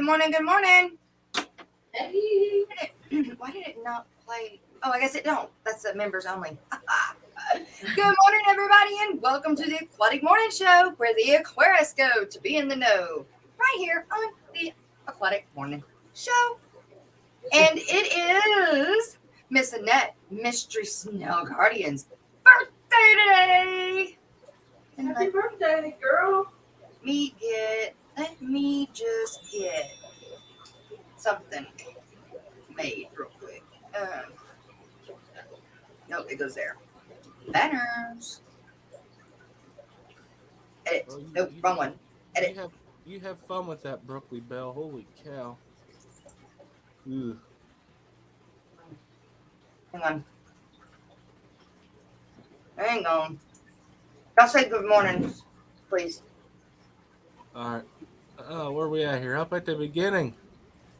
morning, good morning. Hey. Why did it not play? Oh, I guess it don't. That's the members only. Good morning, everybody, and welcome to the Aquatic Morning Show, where the Aquarius go to be in the know. Right here on the Aquatic Morning Show. And it is Miss Annette, Mystery Snail Guardian's birthday today. And Happy birthday, girl. let me just get something made real quick. Nope, it goes there. Banners. Edit. Well, Nope, wrong one. Edit. You have fun with that Brooklyn Bell. Holy cow. Ugh. Hang on. Hang on. Y'all say good morning, please. All right. Oh, where are we at here? Up at the beginning.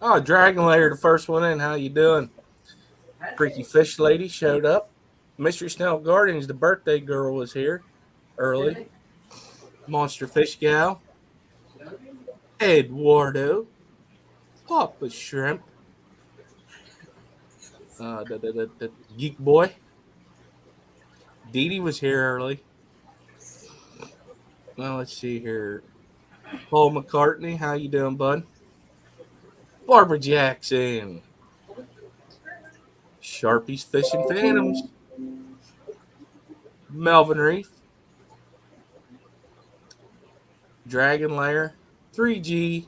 Oh, Dragon Layer, the first one in. How you doing? Freaky Fish Lady showed up. Mystery Snail Guardians, the birthday girl, was here early. Monster Fish Gal. Eduardo. Papa Shrimp. The Geek Boy. Dee Dee was here early. Well, let's see here. Paul McCartney, how you doing, bud? Barbara Jackson. Sharpie's Fishing Phantoms. Melvin Reef. Dragon Lair. 3G.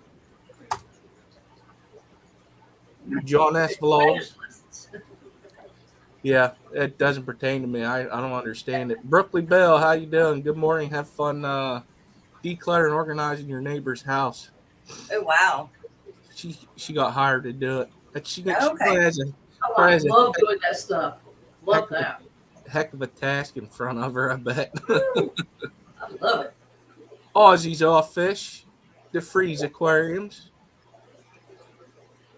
John S. Vlogs. Yeah, it doesn't pertain to me. I don't understand it. Brooklyn Bell, how you doing? Good morning. Have fun decluttering and organizing your neighbor's house. Oh, wow. She got hired to do it. She Okay. has I love doing that stuff. Love that. Heck of a task in front of her, I bet. I love it. Aussie's Off Fish. The Freeze Aquariums.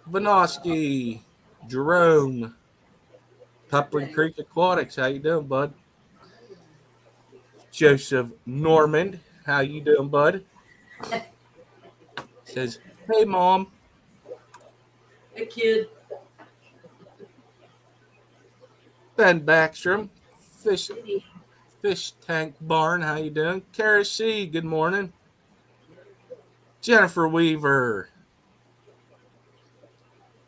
Vanoski. Jerome. Pepperland Creek Aquatics. How you doing, bud? Joseph Normand. How you doing, bud? Says, hey, Mom. Hey, kid. Ben Backstrom. Fish Tank Barn. How you doing? Kara C. Good morning. Jennifer Weaver.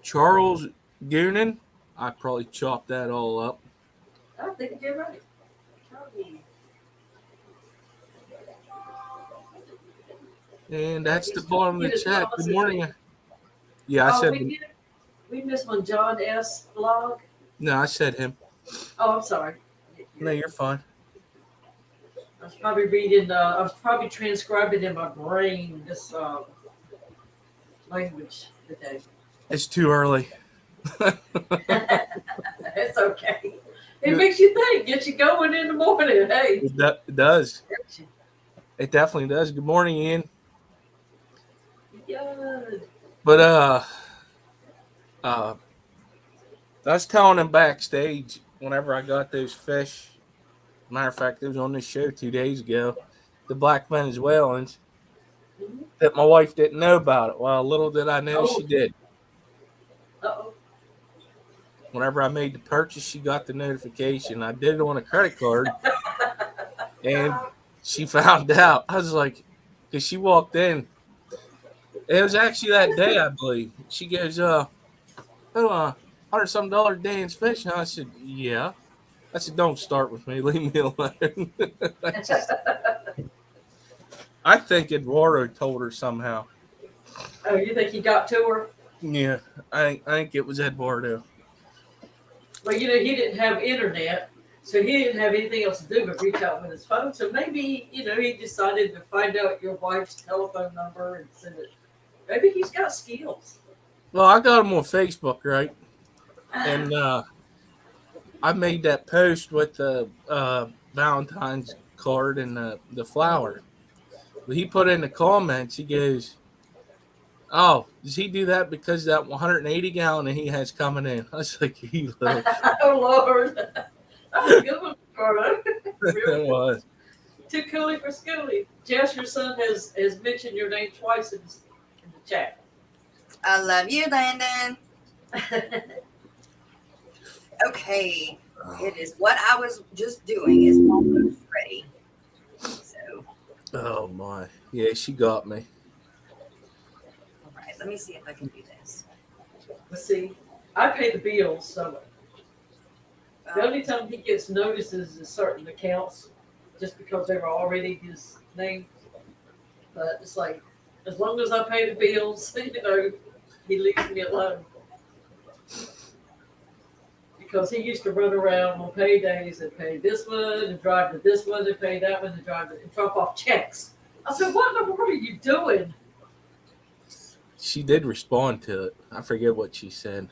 Charles Goonan. I probably chopped that all up. I think you're right. And that's the bottom of the chat. Good morning. Yeah, I said. We missed one. John S. Vlog. No, I said him. Oh, I'm sorry. No, you're fine. I was probably reading. I was probably transcribing in my brain this language today. It's too early. It's okay. It makes you think. Gets you going in the morning. Hey. It does. It definitely does. Good morning, Ian. Good. But I was telling him backstage whenever I got those fish. Matter of fact, it was on this show 2 days ago. The Black Venezuelans. That my wife didn't know about it. Well, little did I know she did. Uh-oh. Whenever I made the purchase, she got the notification. I did it on a credit card, and she found out. I was like, because she walked in. It was actually that day, I believe. She goes, $100-some Dan's fish. And I said, yeah. I said, don't start with me. Leave me alone. I think Eduardo told her somehow. Oh, you think he got to her? Yeah, I think it was Eduardo. Well, he didn't have internet, so he didn't have anything else to do but reach out with his phone. So maybe, he decided to find out your wife's telephone number and send it. Maybe he's got skills. Well, I got him on Facebook, right? And I made that post with the Valentine's card and the flower. But he put in the comments, he goes, oh, does he do that because that 180 gallon that he has coming in? I was like, you little. Oh, Lord. That was a good one, Carlo. It was. Too coolie for schoolie. Jess, your son has mentioned your name twice in the chat. I love you, Landon. Okay, it is what I was just doing is almost ready. So, Oh my. Yeah, she got me. all right, let me see if I can do this. Let's see. I pay the bills, so the only time he gets notices is certain accounts, just because they were already his name. But it's like, as long as I pay the bills, he leaves me alone. Because he used to run around on paydays and pay this one and drive to this one and pay that one and drop off checks. I said, what in the world are you doing? She did respond to it. I forget what she said.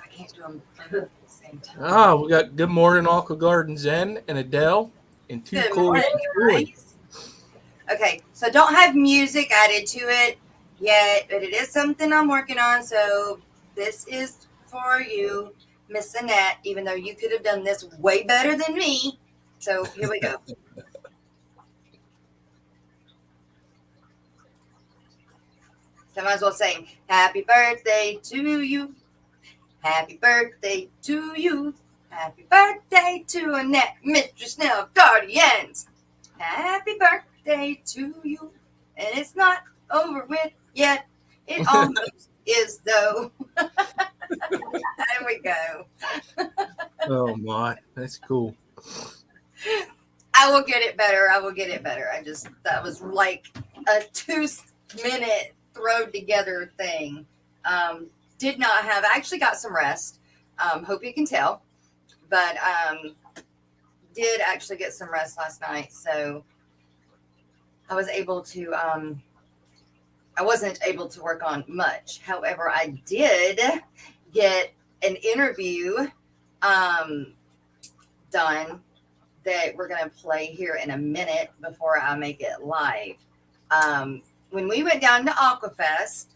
I can't do them at the same time. Ah, we got Good Morning Aqua Garden Zen and Adele and Too Good Cool morning, for Joy. guys. Okay, so don't have music added to it yet, but it is something I'm working on. So this is for you, Miss Annette, even though you could have done this way better than me. So here we go. So I might as well say, happy birthday to you. Happy birthday to you. Happy birthday to Annette, Mistress Snail Guardians. Happy birthday to you. And it's not over with yet. It almost is, though. There we go. Oh my, that's cool. I will get it better. I will get it better. That was like a 2-minute thrown together thing. I actually got some rest. Hope you can tell. But did actually get some rest last night. So I was able to, I wasn't able to work on much. However, I did get an interview done that we're going to play here in a minute before I make it live. When we went down to Aquafest,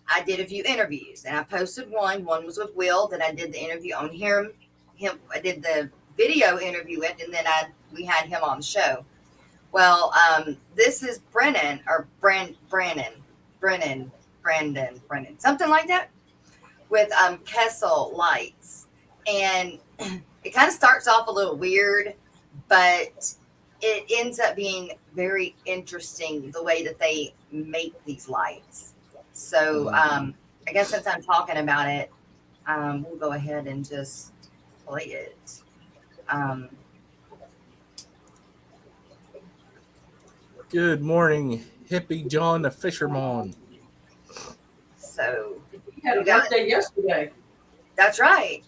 I did a few interviews and I posted one. One was with Will that I did the interview on him. I did the video interview with, and then we had him on the show. Well, this is Brandon, something like that, with Kessel Lights. And it kind of starts off a little weird, but it ends up being very interesting the way that they make these lights. So I guess since I'm talking about it, we'll go ahead and just play it. Good morning, Hippie John the Fisherman. So He had a birthday yesterday. that's right.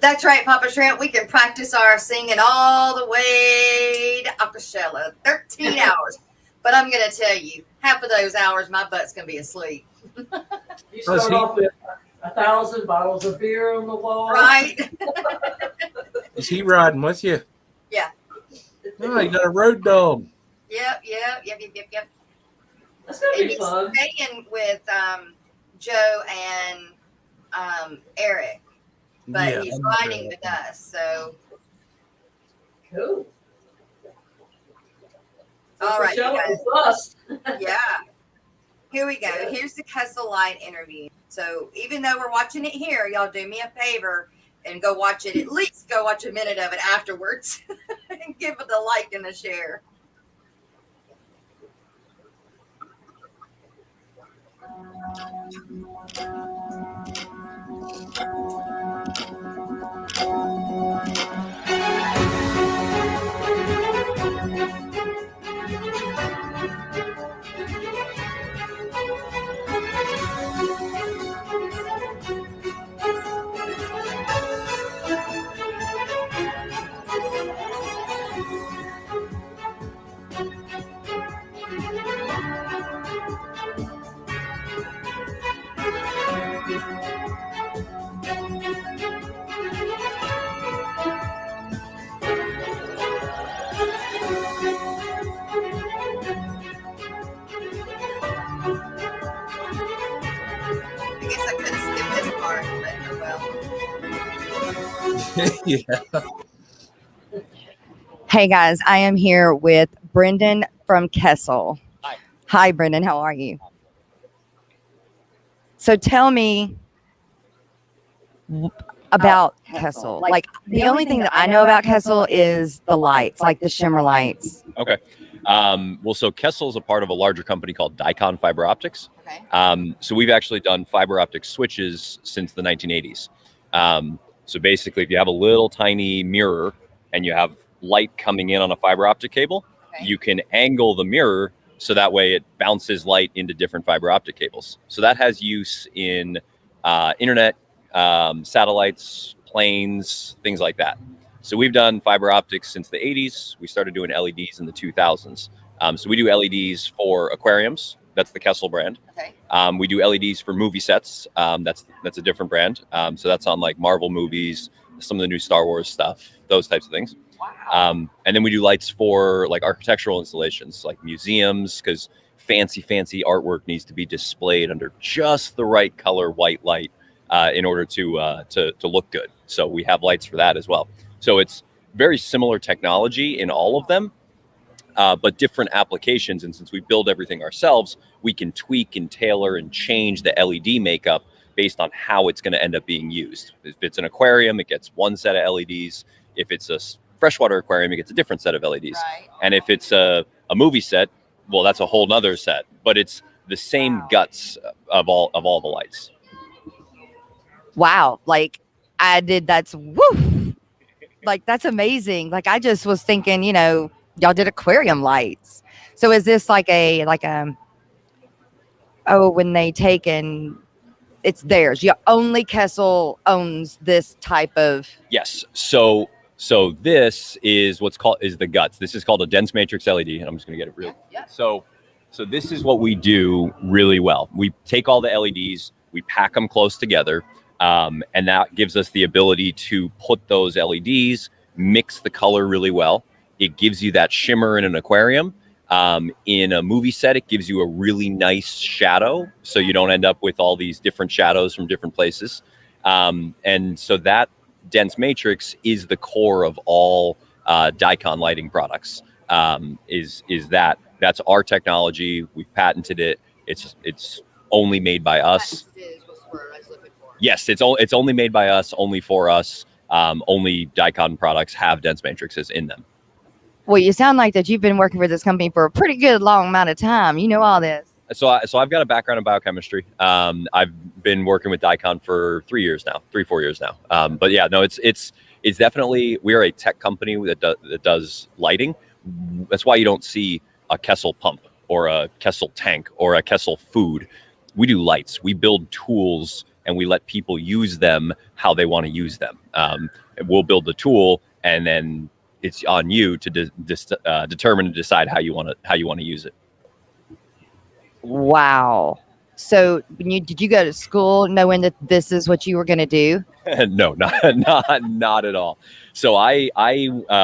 That's right, Papa Shrimp. We can practice our singing all the way to Acapella, 13 hours. But I'm going to tell you, half of those hours, my butt's going to be asleep. You start off with 1,000 bottles of beer on the wall. Right? Is he riding with you? Yeah. Oh, you got a road dog. Yep. That's going to be He's fun. staying with Joe and Eric, but he's riding with us. So, Cool. all right, you guys. Bust. Yeah. Here we go. Here's the Kessel Light interview. So even though we're watching it here, y'all do me a favor and go watch it. At least go watch a minute of it afterwards and give it a like and a share. I guess I could have skipped this part, but oh well. Yeah. Hey guys, I am here with Brendan from Kessel. Hi. Hi, Brendan. How are you? So tell me about Kessel. Like the only thing that I know about Kessel is the lights, like the shimmer lights. Okay. Well, so Kessel's a part of a larger company called Dicon Fiber Optics. Okay. So we've actually done fiber optic switches since the 1980s. So basically, if you have a little tiny mirror and you have light coming in on a fiber optic cable, Okay. you can angle the mirror so that way it bounces light into different fiber optic cables. So that has use in internet, satellites, planes, things like that. So we've done fiber optics since the 80s. We started doing LEDs in the 2000s. So we do LEDs for aquariums. That's the Kessel brand. Okay. We do LEDs for movie sets. That's a different brand. So that's on like Marvel movies, some of the new Star Wars stuff, those types of things. Wow. And then we do lights for like architectural installations, like museums, because fancy artwork needs to be displayed under just the right color white light in order to look good. So we have lights for that as well. So it's very similar technology in all of them, but different applications. And since we build everything ourselves, we can tweak and tailor and change the LED makeup based on how it's going to end up being used. If it's an aquarium, it gets one set of LEDs. If it's a freshwater aquarium, it gets a different set of LEDs. Right. And if it's a movie set, well, that's a whole nother set. But it's the same guts of all the lights. Wow. Like I did. That's woo. Like that's amazing. Like I just was thinking, y'all did aquarium lights. So is this like when they take and it's theirs? Only Kessel owns this type of. Yes. So this is what's called the guts. This is called a dense matrix LED, and I'm just going to get it real. Yeah. So this is what we do really well. We take all the LEDs, we pack them close together, and that gives us the ability to put those LEDs, mix the color really well. It gives you that shimmer in an aquarium. In a movie set, it gives you a really nice shadow, so you don't end up with all these different shadows from different places. And so that dense matrix is the core of all Dicon lighting products. That's our technology. We've patented it. It's only made by us. Yes, it's only made by us, only for us. Only Dicon products have dense matrices in them. Well, you sound like that you've been working for this company for a pretty good long amount of time. You know all this. So I've got a background in biochemistry. I've been working with Dicon for 4 years now. But yeah, no, it's definitely, we are a tech company that does lighting. That's why you don't see a Kessel pump or a Kessel tank or a Kessel food. We do lights. We build tools and we let people use them how they want to use them. We'll build the tool and then it's on you to determine and decide how you want to use it. Wow. So did you go to school knowing that this is what you were going to do? No, not at all. So I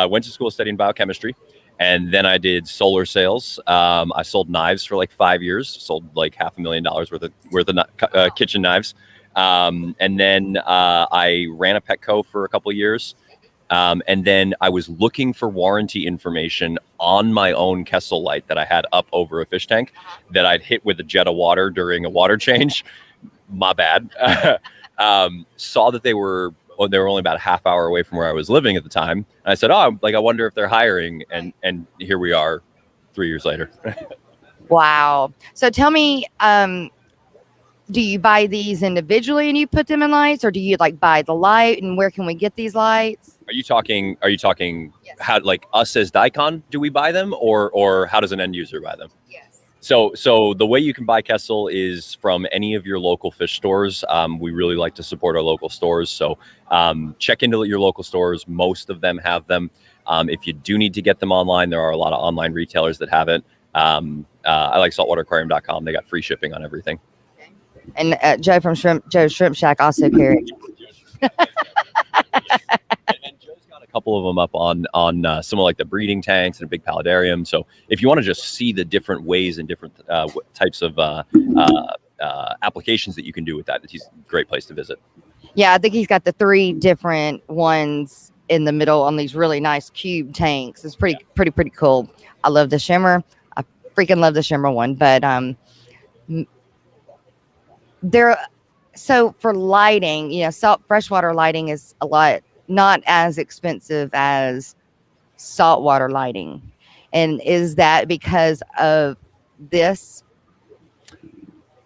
went to school studying biochemistry, and then I did solar sales. I sold knives for like 5 years, sold like $500,000 worth of kitchen knives. And then I ran a Petco for a couple of years. And then I was looking for warranty information on my own Kessel light that I had up over a fish tank that I'd hit with a jet of water during a water change. My bad. Saw that they were only about a half hour away from where I was living at the time. And I said, I wonder if they're hiring. And here we are 3 years later. Wow. So tell me, do you buy these individually and you put them in lights, or do you like buy the light, and where can we get these lights? Are you talking Yes. how, like us as Dicon, do we buy them, or how does an end user buy them? Yes. So the way you can buy Kessel is from any of your local fish stores. We really like to support our local stores. So check into your local stores. Most of them have them. If you do need to get them online, there are a lot of online retailers that have it. I like saltwateraquarium.com. They got free shipping on everything. And Joe from Joe's Shrimp Shack also carries. And Joe's got a couple of them up on some of like the breeding tanks and a big paludarium. So if you want to just see the different ways and different types of applications that you can do with that, it's a great place to visit. Yeah, I think he's got the 3 different ones in the middle on these really nice cube tanks. It's pretty cool. I love the shimmer. I freaking love the shimmer one. But there, so for lighting, freshwater lighting is a lot not as expensive as saltwater lighting. And is that because of this?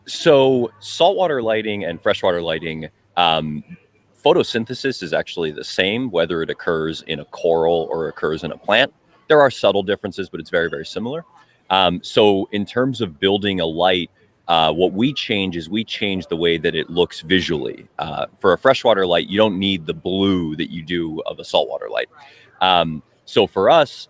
So saltwater lighting and freshwater lighting, photosynthesis is actually the same, whether it occurs in a coral or occurs in a plant. There are subtle differences, but it's very, very similar. So in terms of building a light, what we change is we change the way that it looks visually. For a freshwater light, you don't need the blue that you do of a saltwater light. So for us,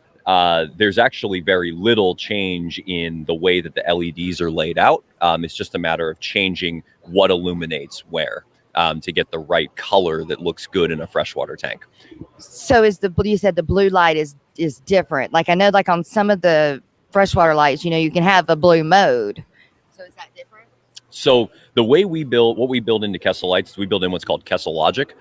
there's actually very little change in the way that the LEDs are laid out. It's just a matter of changing what illuminates where to get the right color that looks good in a freshwater tank. So you said the blue light is different. Like I know, like on some of the freshwater lights, you can have a blue mode. So is that different? So the way what we build into Kessel lights, we build in what's called Kessel logic.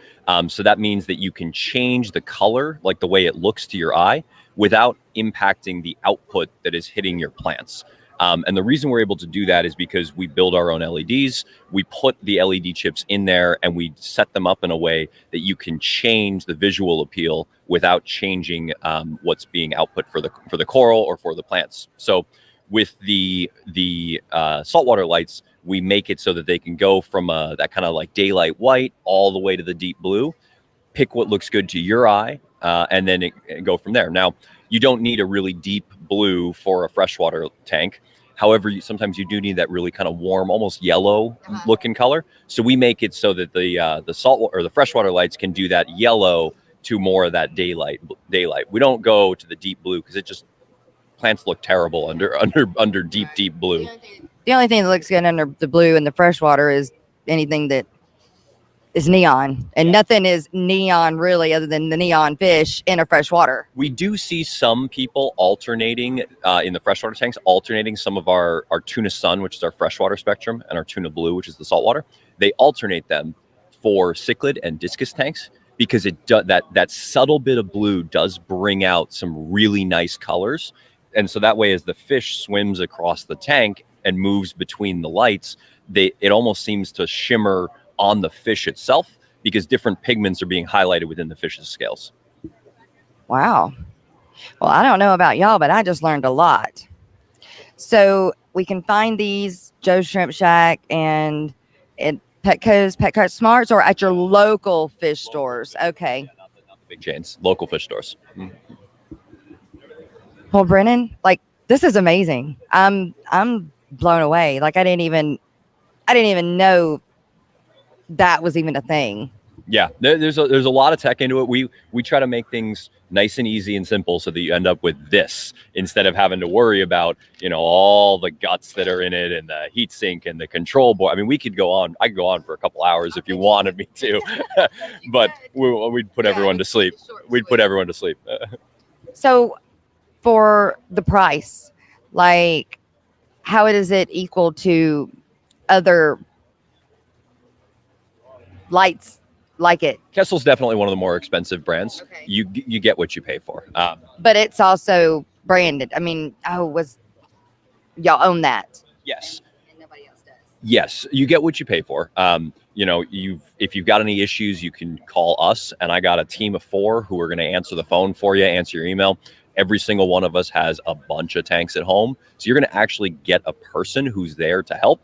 So that means that you can change the color, like the way it looks to your eye, without impacting the output that is hitting your plants. And the reason we're able to do that is because we build our own LEDs. We put the LED chips in there and we set them up in a way that you can change the visual appeal without changing what's being output for the coral or for the plants. So with the saltwater lights, we make it so that they can go from that kind of like daylight white all the way to the deep blue. Pick what looks good to your eye, and then go from there. Now, you don't need a really deep blue for a freshwater tank. However, sometimes you do need that really kind of warm, almost yellow looking color. So we make it so that the salt or the freshwater lights can do that yellow to more of that daylight. We don't go to the deep blue because plants look terrible under deep blue. The only thing that looks good under the blue in the freshwater is anything that is neon, and nothing is neon really other than the neon fish in a freshwater. We do see some people alternating in the freshwater tanks, alternating some of our tuna sun, which is our freshwater spectrum, and our tuna blue, which is the saltwater. They alternate them for cichlid and discus tanks because that subtle bit of blue does bring out some really nice colors. And so that way, as the fish swims across the tank and moves between the lights, it almost seems to shimmer on the fish itself because different pigments are being highlighted within the fish's scales. Wow. Well, I don't know about y'all, but I just learned a lot. So we can find these Joe's Shrimp Shack and at Petco's, Petco Smarts, or at your local fish stores. Okay. Yeah, not the big chains, local fish stores. Mm-hmm. Well, Brennan, like this is amazing. I'm blown away. Like I didn't even know that was even a thing. Yeah, there's a lot of tech into it. We try to make things nice and easy and simple so that you end up with this instead of having to worry about all the guts that are in it and the heat sink and the control board. I mean, I could go on for a couple hours if you wanted me to, but we'd put everyone to sleep. We'd put everyone to sleep. So for the price, like how is it equal to other lights like it? Kessel's definitely one of the more expensive brands. Okay. You get what you pay for. But it's also branded. I mean, y'all own that. Yes. And nobody else does. Yes, you get what you pay for. If you've got any issues, you can call us, and I got a team of 4 who are going to answer the phone for you, answer your email. Every single one of us has a bunch of tanks at home, so you're going to actually get a person who's there to help,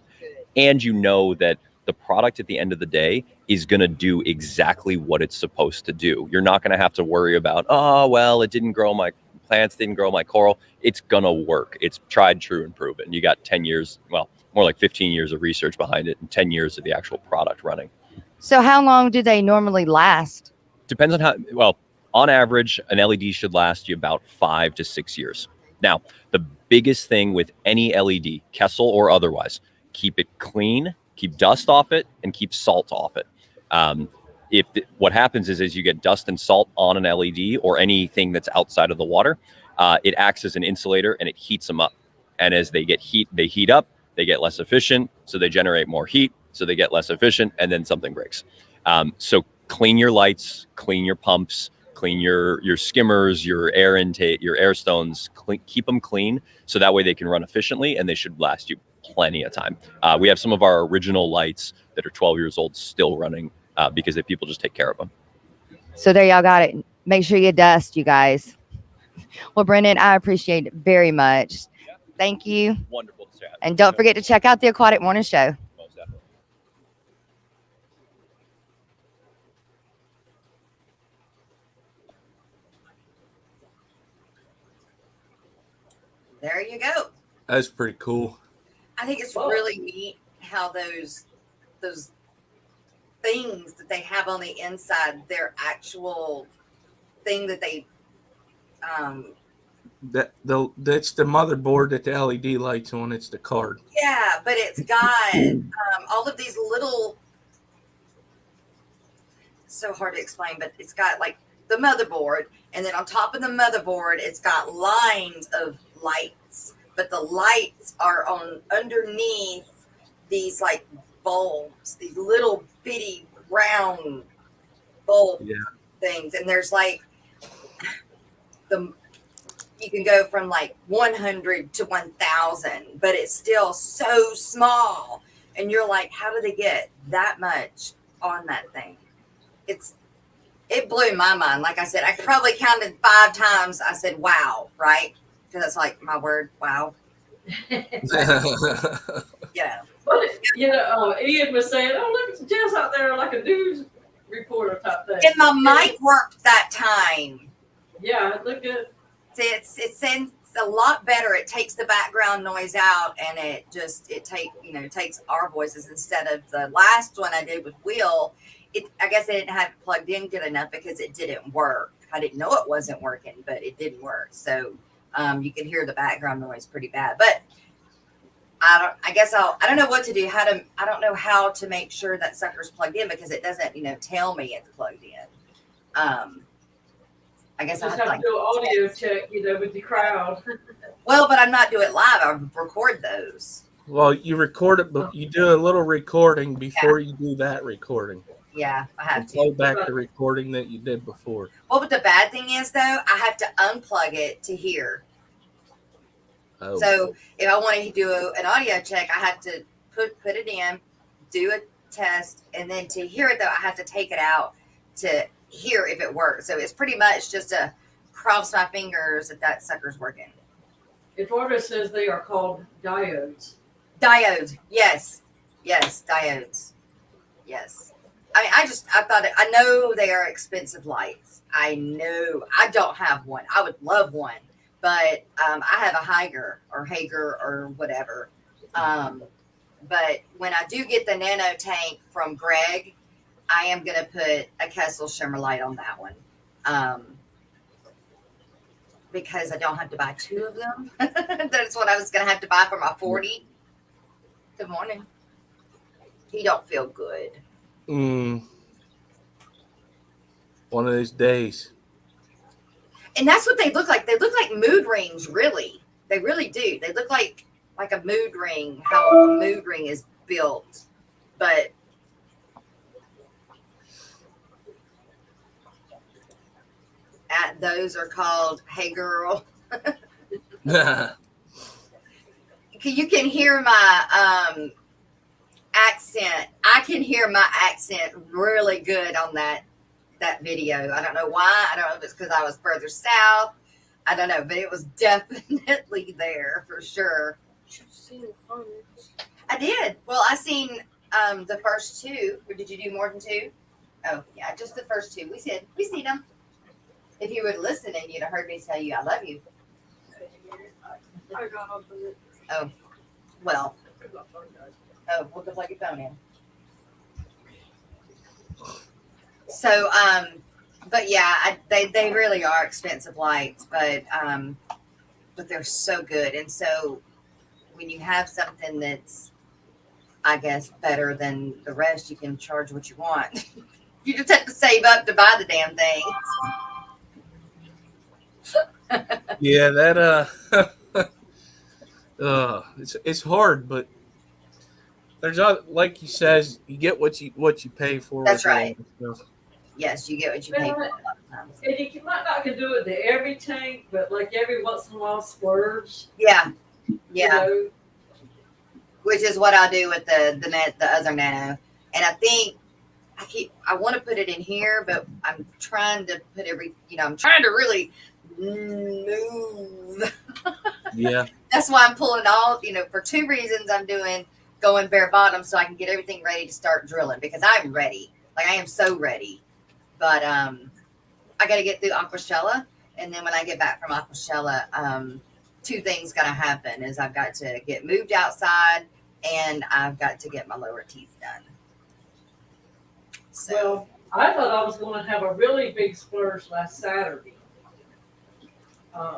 and that the product at the end of the day is going to do exactly what it's supposed to do. You're not going to have to worry about, it didn't grow my plants, didn't grow my coral. It's going to work. It's tried, true, and proven. You got 10 years, well, more like 15 years of research behind it and 10 years of the actual product running. So how long do they normally last? Depends on on average, an LED should last you about 5 to 6 years. Now, the biggest thing with any LED, Kessel or otherwise, keep it clean, keep dust off it, and keep salt off it. What happens is you get dust and salt on an LED or anything that's outside of the water, it acts as an insulator and it heats them up. And as they heat up, they get less efficient, so they generate more heat, so they get less efficient, and then something breaks. So clean your lights, clean your pumps, clean your skimmers, your air intake, your air stones, keep them clean, so that way they can run efficiently and they should last you plenty of time. We have some of our original lights that are 12 years old still running because people just take care of them. So there y'all got it. Make sure you dust, you guys. Well, Brendan, I appreciate it very much. Thank you. Wonderful to chat. And don't forget to check out the Aquatic Morning Show. Most definitely. There you go. That's pretty cool. I think it's really neat how those things that they have on the inside, their actual thing that they That's the motherboard that the LED lights on. It's the card. yeah, but it's got all of these little, so hard to explain, but it's got like the motherboard, and then on top of the motherboard it's got lines of lights, but the lights are on underneath these like bulbs, these little bitty round bulb things, and there's like you can go from like 100 to 1,000, but it's still so small, and you're like, how do they get that much on that thing? It blew my mind. Like I said, I probably counted 5 times. I said, wow, right? Because that's like my word, wow. Yeah. But Ian was saying, "Oh, look, Jess out there like a news reporter type thing." And my mic worked that time. Yeah, it looked good. It sends a lot better. It takes the background noise out, and it takes our voices instead of the last one I did with Will. I guess I didn't have it plugged in good enough because it didn't work. I didn't know it wasn't working, but it didn't work. So you can hear the background noise pretty bad. But I don't know what to do. I don't know how to make sure that sucker's plugged in because it doesn't, tell me it's plugged in. I guess I have to do an audio check, with the crowd. Well, but I'm not doing it live. I record those. Well, you record it, but you do a little recording before you do that recording. Yeah, I have to. Play back the recording that you did before. Well, but the bad thing is, though, I have to unplug it to hear. Oh. So if I want to do an audio check, I have to put it in, do a test, and then to hear it, though, I have to take it out to hear if it works. So it's pretty much just to cross my fingers that sucker's working. Eduardo says they are called diodes. Diodes, yes, diodes, yes. I know they are expensive lights. I know. I don't have one. I would love one, but I have a Hager or whatever. But when I do get the nano tank from Greg, I am going to put a Kessel shimmer light on that one. Because I don't have to buy 2 of them. That's what I was going to have to buy for my 40. Good morning. He don't feel good. One of those days. And that's what they look like. They look like mood rings, really. They really do. They look like a mood ring, how a mood ring is built. But those are called Hey Girl. You can hear my accent. I can hear my accent really good on that video. I don't know why. I don't know if it's because I was further south. I don't know, but it was definitely there for sure. I did. Well, I seen the first 2. Or did you do more than 2? Oh, yeah, just the first 2. We seen them. If you would listen, and you'd have heard me tell you I love you. I got off of it. Oh, well. Oh, we'll plug your phone in. So, but yeah, they really are expensive lights, but they're so good. And so when you have something that's, I guess, better than the rest, you can charge what you want. You just have to save up to buy the damn thing. Yeah, that it's hard, but there's like he says, you get what you pay for. That's right. Yes, you get what you pay for. And you might not can do it to every tank, but like every once in a while, splurge. Yeah. You know? which is what I do with the other nano. And I think I want to put it in here, but I'm trying to put I'm trying to really move. Yeah. That's why I'm pulling all, for two reasons. I'm going bare bottom so I can get everything ready to start drilling, because I'm ready. Like, I am so ready. But I got to get through Aquashella. And then when I get back from Aquashella, two things got to happen is I've got to get moved outside and I've got to get my lower teeth done. So. Well, I thought I was going to have a really big splurge last Saturday.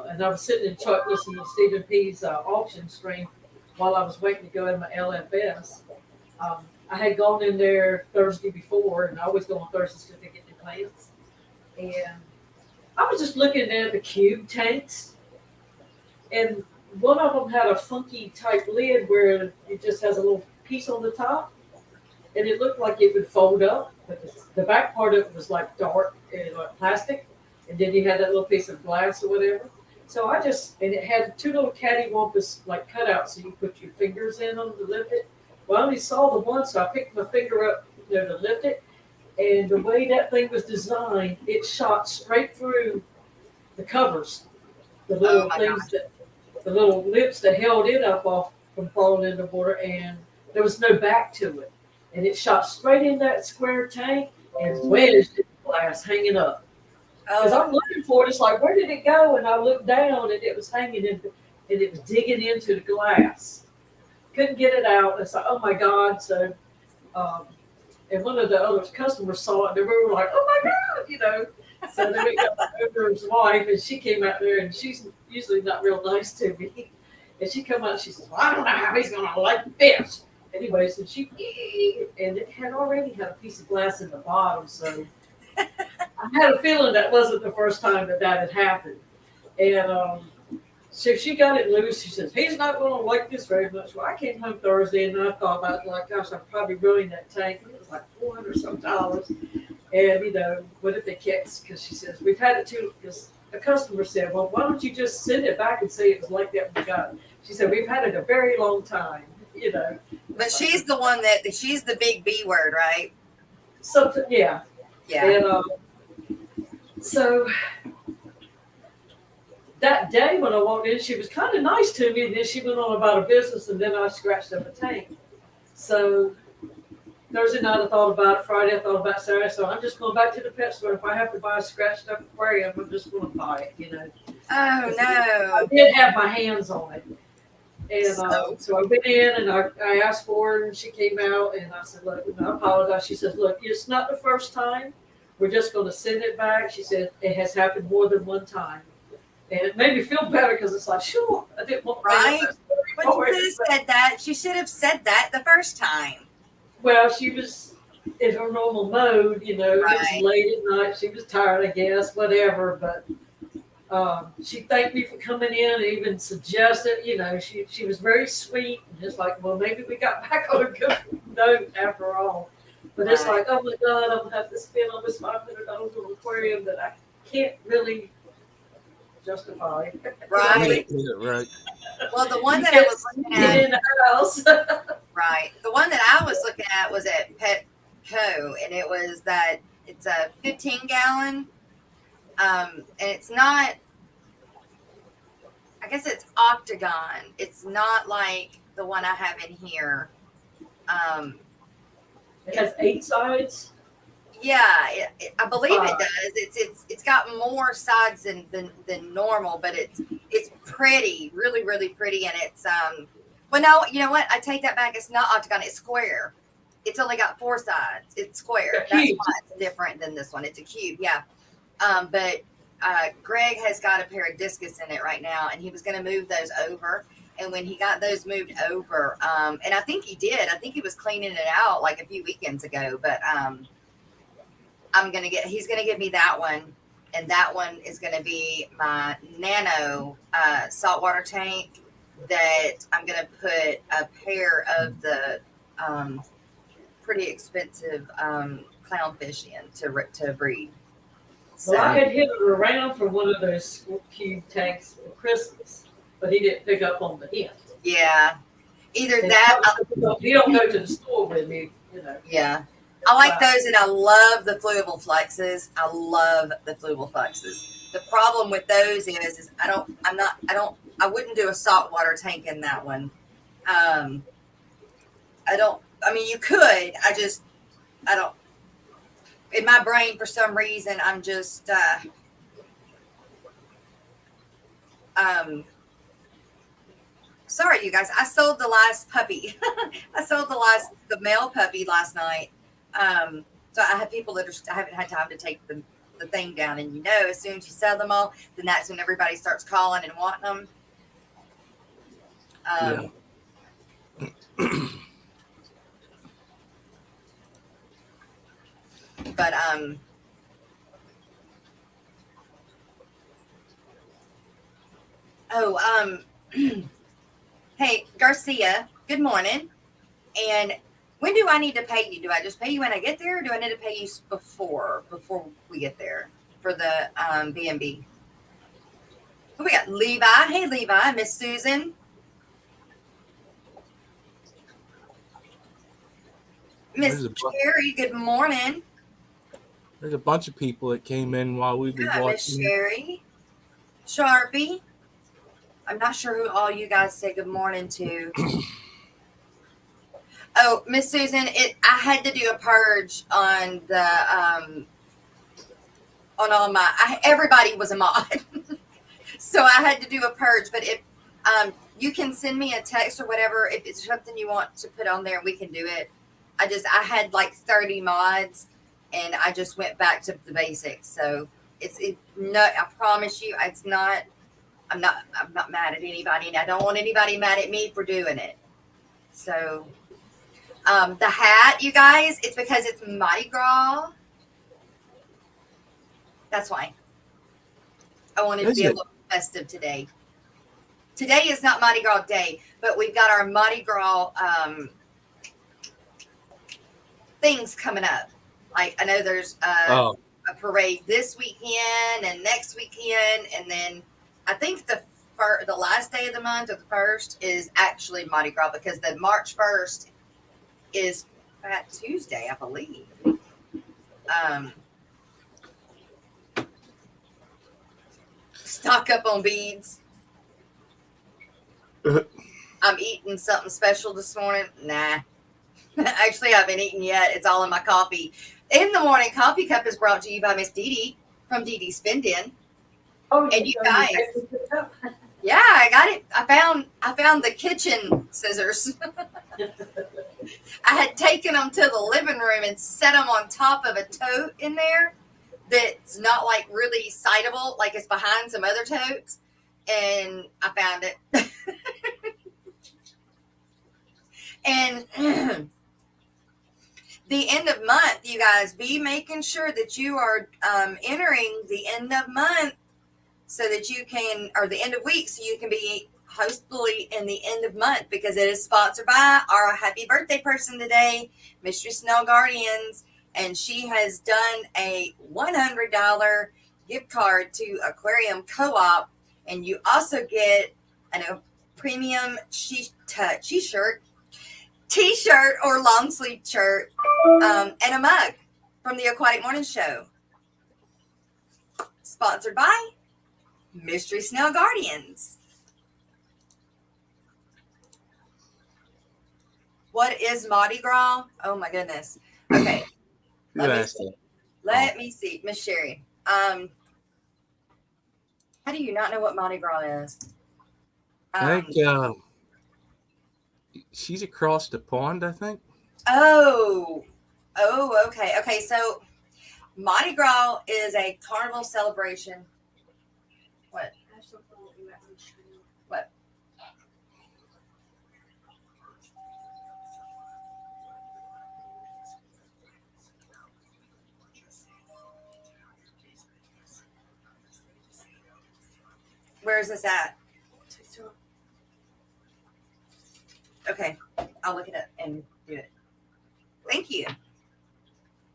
And I was sitting in Chuck listening to Stephen P's auction stream while I was waiting to go in my LFS. I had gone in there Thursday before, and I always go on Thursdays to get new plants. And I was just looking at the cube tanks, and one of them had a funky type lid where it just has a little piece on the top, and it looked like it would fold up, but the back part of it was like dark and like plastic. And then you had that little piece of glass or whatever. So and it had two little cattywampus like cutouts so you put your fingers in them to lift it. Well, I only saw the one, so I picked my finger up to lift it. And the way that thing was designed, it shot straight through the covers, the little the little lips that held it up off from falling in the water, and there was no back to it. And it shot straight in that square tank and wedged in the glass hanging up. Because I'm looking for it, it's like, where did it go? And I looked down, and it was hanging in, and it was digging into the glass. Couldn't get it out. It's like, oh my God! So, and one of the other customers saw it, and they were like, oh my God, So then we got over his wife, and she came out there, and she's usually not real nice to me. And she come out, and she says, well, I don't know how he's gonna like this. Anyway, so and it had already had a piece of glass in the bottom, so. I had a feeling that wasn't the first time that had happened. And so she got it loose. She says, he's not going to like this very much. Well, I came home Thursday and I thought about it, like, gosh, I'm probably ruining that tank. It was like $400 some. And, what if they catch? Because she says, we've had it too. Because a customer said, well, why don't you just send it back and say it was like that when we got it? She said, we've had it a very long time, But she's the one she's the big B word, right? Something, yeah. Yeah. And so that day when I walked in, she was kind of nice to me, and then she went on about her business, and then I scratched up a tank. So Thursday night I thought about it, Friday I thought about it, Saturday, so I'm just going back to the pet store. If I have to buy a scratched up aquarium, I'm just going to buy it, Oh, no. I did have my hands on it. And so I went in and I asked for her, and she came out, and I said, look, I apologize. She says, look, it's not the first time. We're just going to send it back. She said, it has happened more than one time. And it made me feel better because it's like, sure, I didn't want right. But she should have said that. She should have said that the first time. Well, she was in her normal mode, It was Right. late at night. She was tired, I guess, whatever. But she thanked me for coming in and even suggested, she was very sweet. And just like, well, maybe we got back on a good note after all. But it's like, oh my God, I'm going to have to spend almost $500 on an aquarium that I can't really justify. Right. Right. Well, the one that I was looking at. In the house. Right. The one that I was looking at was at Petco, and it's a 15-gallon. And it's not, I guess it's octagon. It's not like the one I have in here. It has 8 sides. Yeah, I believe it does. It's got more sides than normal, but it's pretty, really, really pretty, and it's well, no, you know what? I take that back. It's not octagon. It's square. It's only got 4 sides. It's square. That's why it's different than this one. It's a cube. Yeah. But Greg has got a pair of discus in it right now, and he was going to move those over. And when he got those moved over, and I think he did. I think he was cleaning it out like a few weekends ago. But he's gonna give me that one, and that one is gonna be my nano saltwater tank that I'm gonna put a pair of the pretty expensive clownfish in to breed. So, Well, I had hit it around for one of those cube tanks for Christmas, but he didn't pick up on the hint. yeah, Either And that, you don't go to the store with me, you know. yeah. I like those, and I love the flewable flexes. I love the flewable flexes. The problem with those is I wouldn't do a saltwater tank in that one. I mean, you could. I don't. In my brain, for some reason, I'm just, sorry, you guys. I sold the last puppy. I sold the male puppy last night. So I have people that I haven't had time to take the thing down. And as soon as you sell them all, then that's when everybody starts calling and wanting them. But hey, Garcia, good morning. And when do I need to pay you? Do I just pay you when I get there, or do I need to pay you before we get there for the B&B? Oh, we got Levi. Hey, Levi. Miss Susan. Miss Sherry, good morning. There's a bunch of people that came in while we were watching. Miss Sherry. Sharpie. I'm not sure who all you guys say good morning to. Oh, Miss Susan, I had to do a purge on the on all my. Everybody was a mod, so I had to do a purge. But if you can send me a text or whatever if it's something you want to put on there, we can do it. I had like 30 mods, and I just went back to the basics. So I promise you, it's not. I'm not mad at anybody, and I don't want anybody mad at me for doing it. So. The hat, you guys, it's because it's Mardi Gras. That's why. I wanted to be a little festive today. Today is not Mardi Gras Day, but we've got our Mardi Gras things coming up. Like, I know there's a parade this weekend and next weekend, and then I think the last day of the month, or the first, is actually Mardi Gras, because the March 1st is Fat Tuesday, I believe. Stock up on beads. I'm eating something special this morning. Nah. Actually, I haven't eaten yet. It's all in my coffee. In the Morning Coffee Cup is brought to you by Miss Dee Dee from Dee Dee's Spin In. Oh, and you guys. Yeah, I got it. I found the kitchen scissors. I had taken them to the living room and set them on top of a tote in there that's not like really sightable, like it's behind some other totes, and I found it. And the end of month, you guys, be making sure that you are entering the end of month so that you can, or the end of week, so you can be hopefully in the end of month, because it is sponsored by our happy birthday person today, Mystery Snail Guardians, and she has done a $100 gift card to Aquarium Co-op, and you also get a premium t-shirt or long sleeve shirt, and a mug from the Aquatic Morning Show, sponsored by Mystery Snail Guardians. What is Mardi Gras? Oh my goodness. Okay. Let me see. Miss Sherry. How do you not know what Mardi Gras is? I think she's across the pond, I think. Oh, okay. Okay, so Mardi Gras is a carnival celebration. What? What? Where is this at? Okay, I'll look it up and do it. Thank you.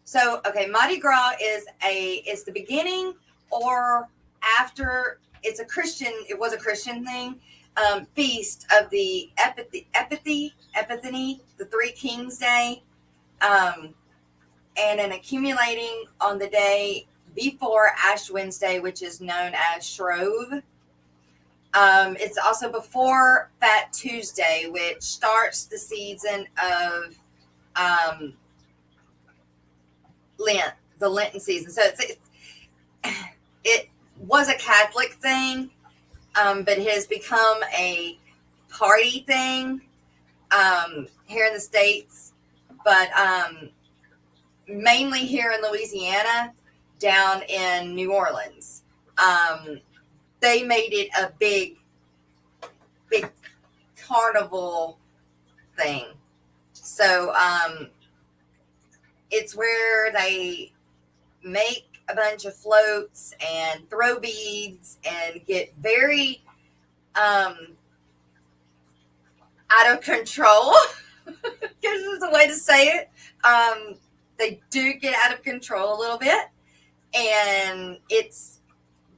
So, okay, Mardi Gras is the beginning or after. It was a Christian thing. feast of the Epiphany, the Three Kings Day, and an accumulating on the day before Ash Wednesday, which is known as Shrove. It's also before Fat Tuesday, which starts the season of Lent, the Lenten season. So it was a Catholic thing, but it has become a party thing here in the States, but mainly here in Louisiana, down in New Orleans. They made it a big carnival thing. So it's where they make a bunch of floats and throw beads and get very out of control. This is the way to say it. They do get out of control a little bit, and it's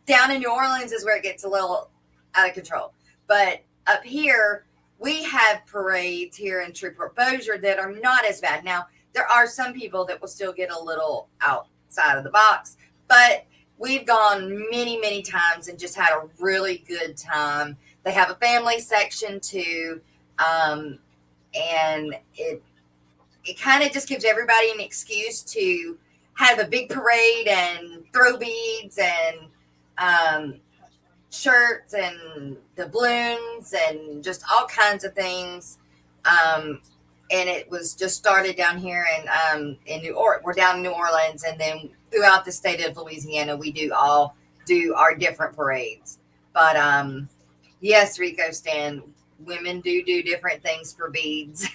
down in New Orleans is where it gets a little out of control. But up here, we have parades here in Shreveport Bossier that are not as bad. Now, there are some people that will still get a little outside of the box, but we've gone many, many times and just had a really good time. They have a family section too, and it kind of just gives everybody an excuse to have a big parade and throw beads and shirts and doubloons and just all kinds of things. And it was just started down here in New Orleans. We're down in New Orleans, and then throughout the state of Louisiana, we do all do our different parades. But yes, Rico Stan, women do different things for beads.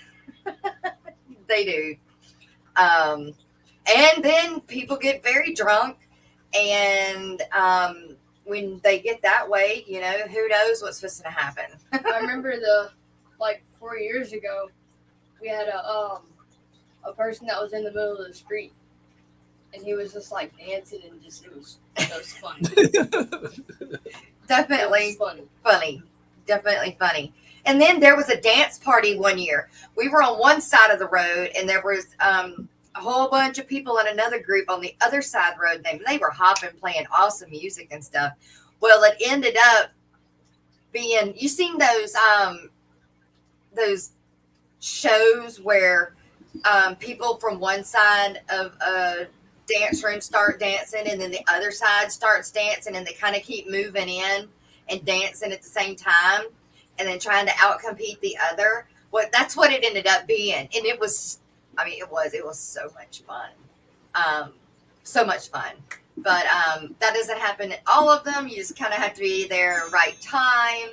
They do. And then people get very drunk, and when they get that way, you know, who knows what's supposed to happen. I remember 4 years ago, we had a person that was in the middle of the street, and he was just like dancing and just it was funny. Definitely funny. Definitely funny. And then there was a dance party one year. We were on one side of the road, and there was a whole bunch of people in another group on the other side of the road. They were hopping, playing awesome music and stuff. Well, it ended up being, you seen those shows where people from one side of a dance room start dancing, and then the other side starts dancing, and they kind of keep moving in and dancing at the same time, and then trying to outcompete the other. Well, that's what it ended up being. And it was, it was so much fun. So much fun. But that doesn't happen at all of them. You just kind of have to be there right time.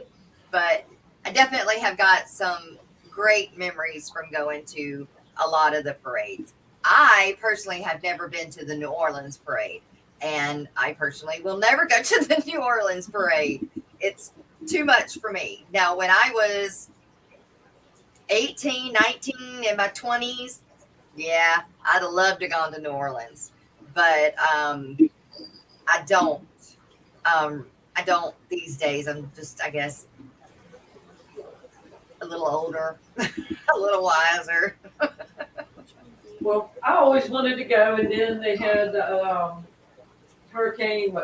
But I definitely have got some great memories from going to a lot of the parades. I personally have never been to the New Orleans parade, and I personally will never go to the New Orleans parade. It's too much for me. Now, when I was 18, 19, in my 20s, yeah, I'd have loved to gone to New Orleans, but I don't. I don't these days. I'm just, I guess, a little older, a little wiser. Well, I always wanted to go, and then they had Hurricane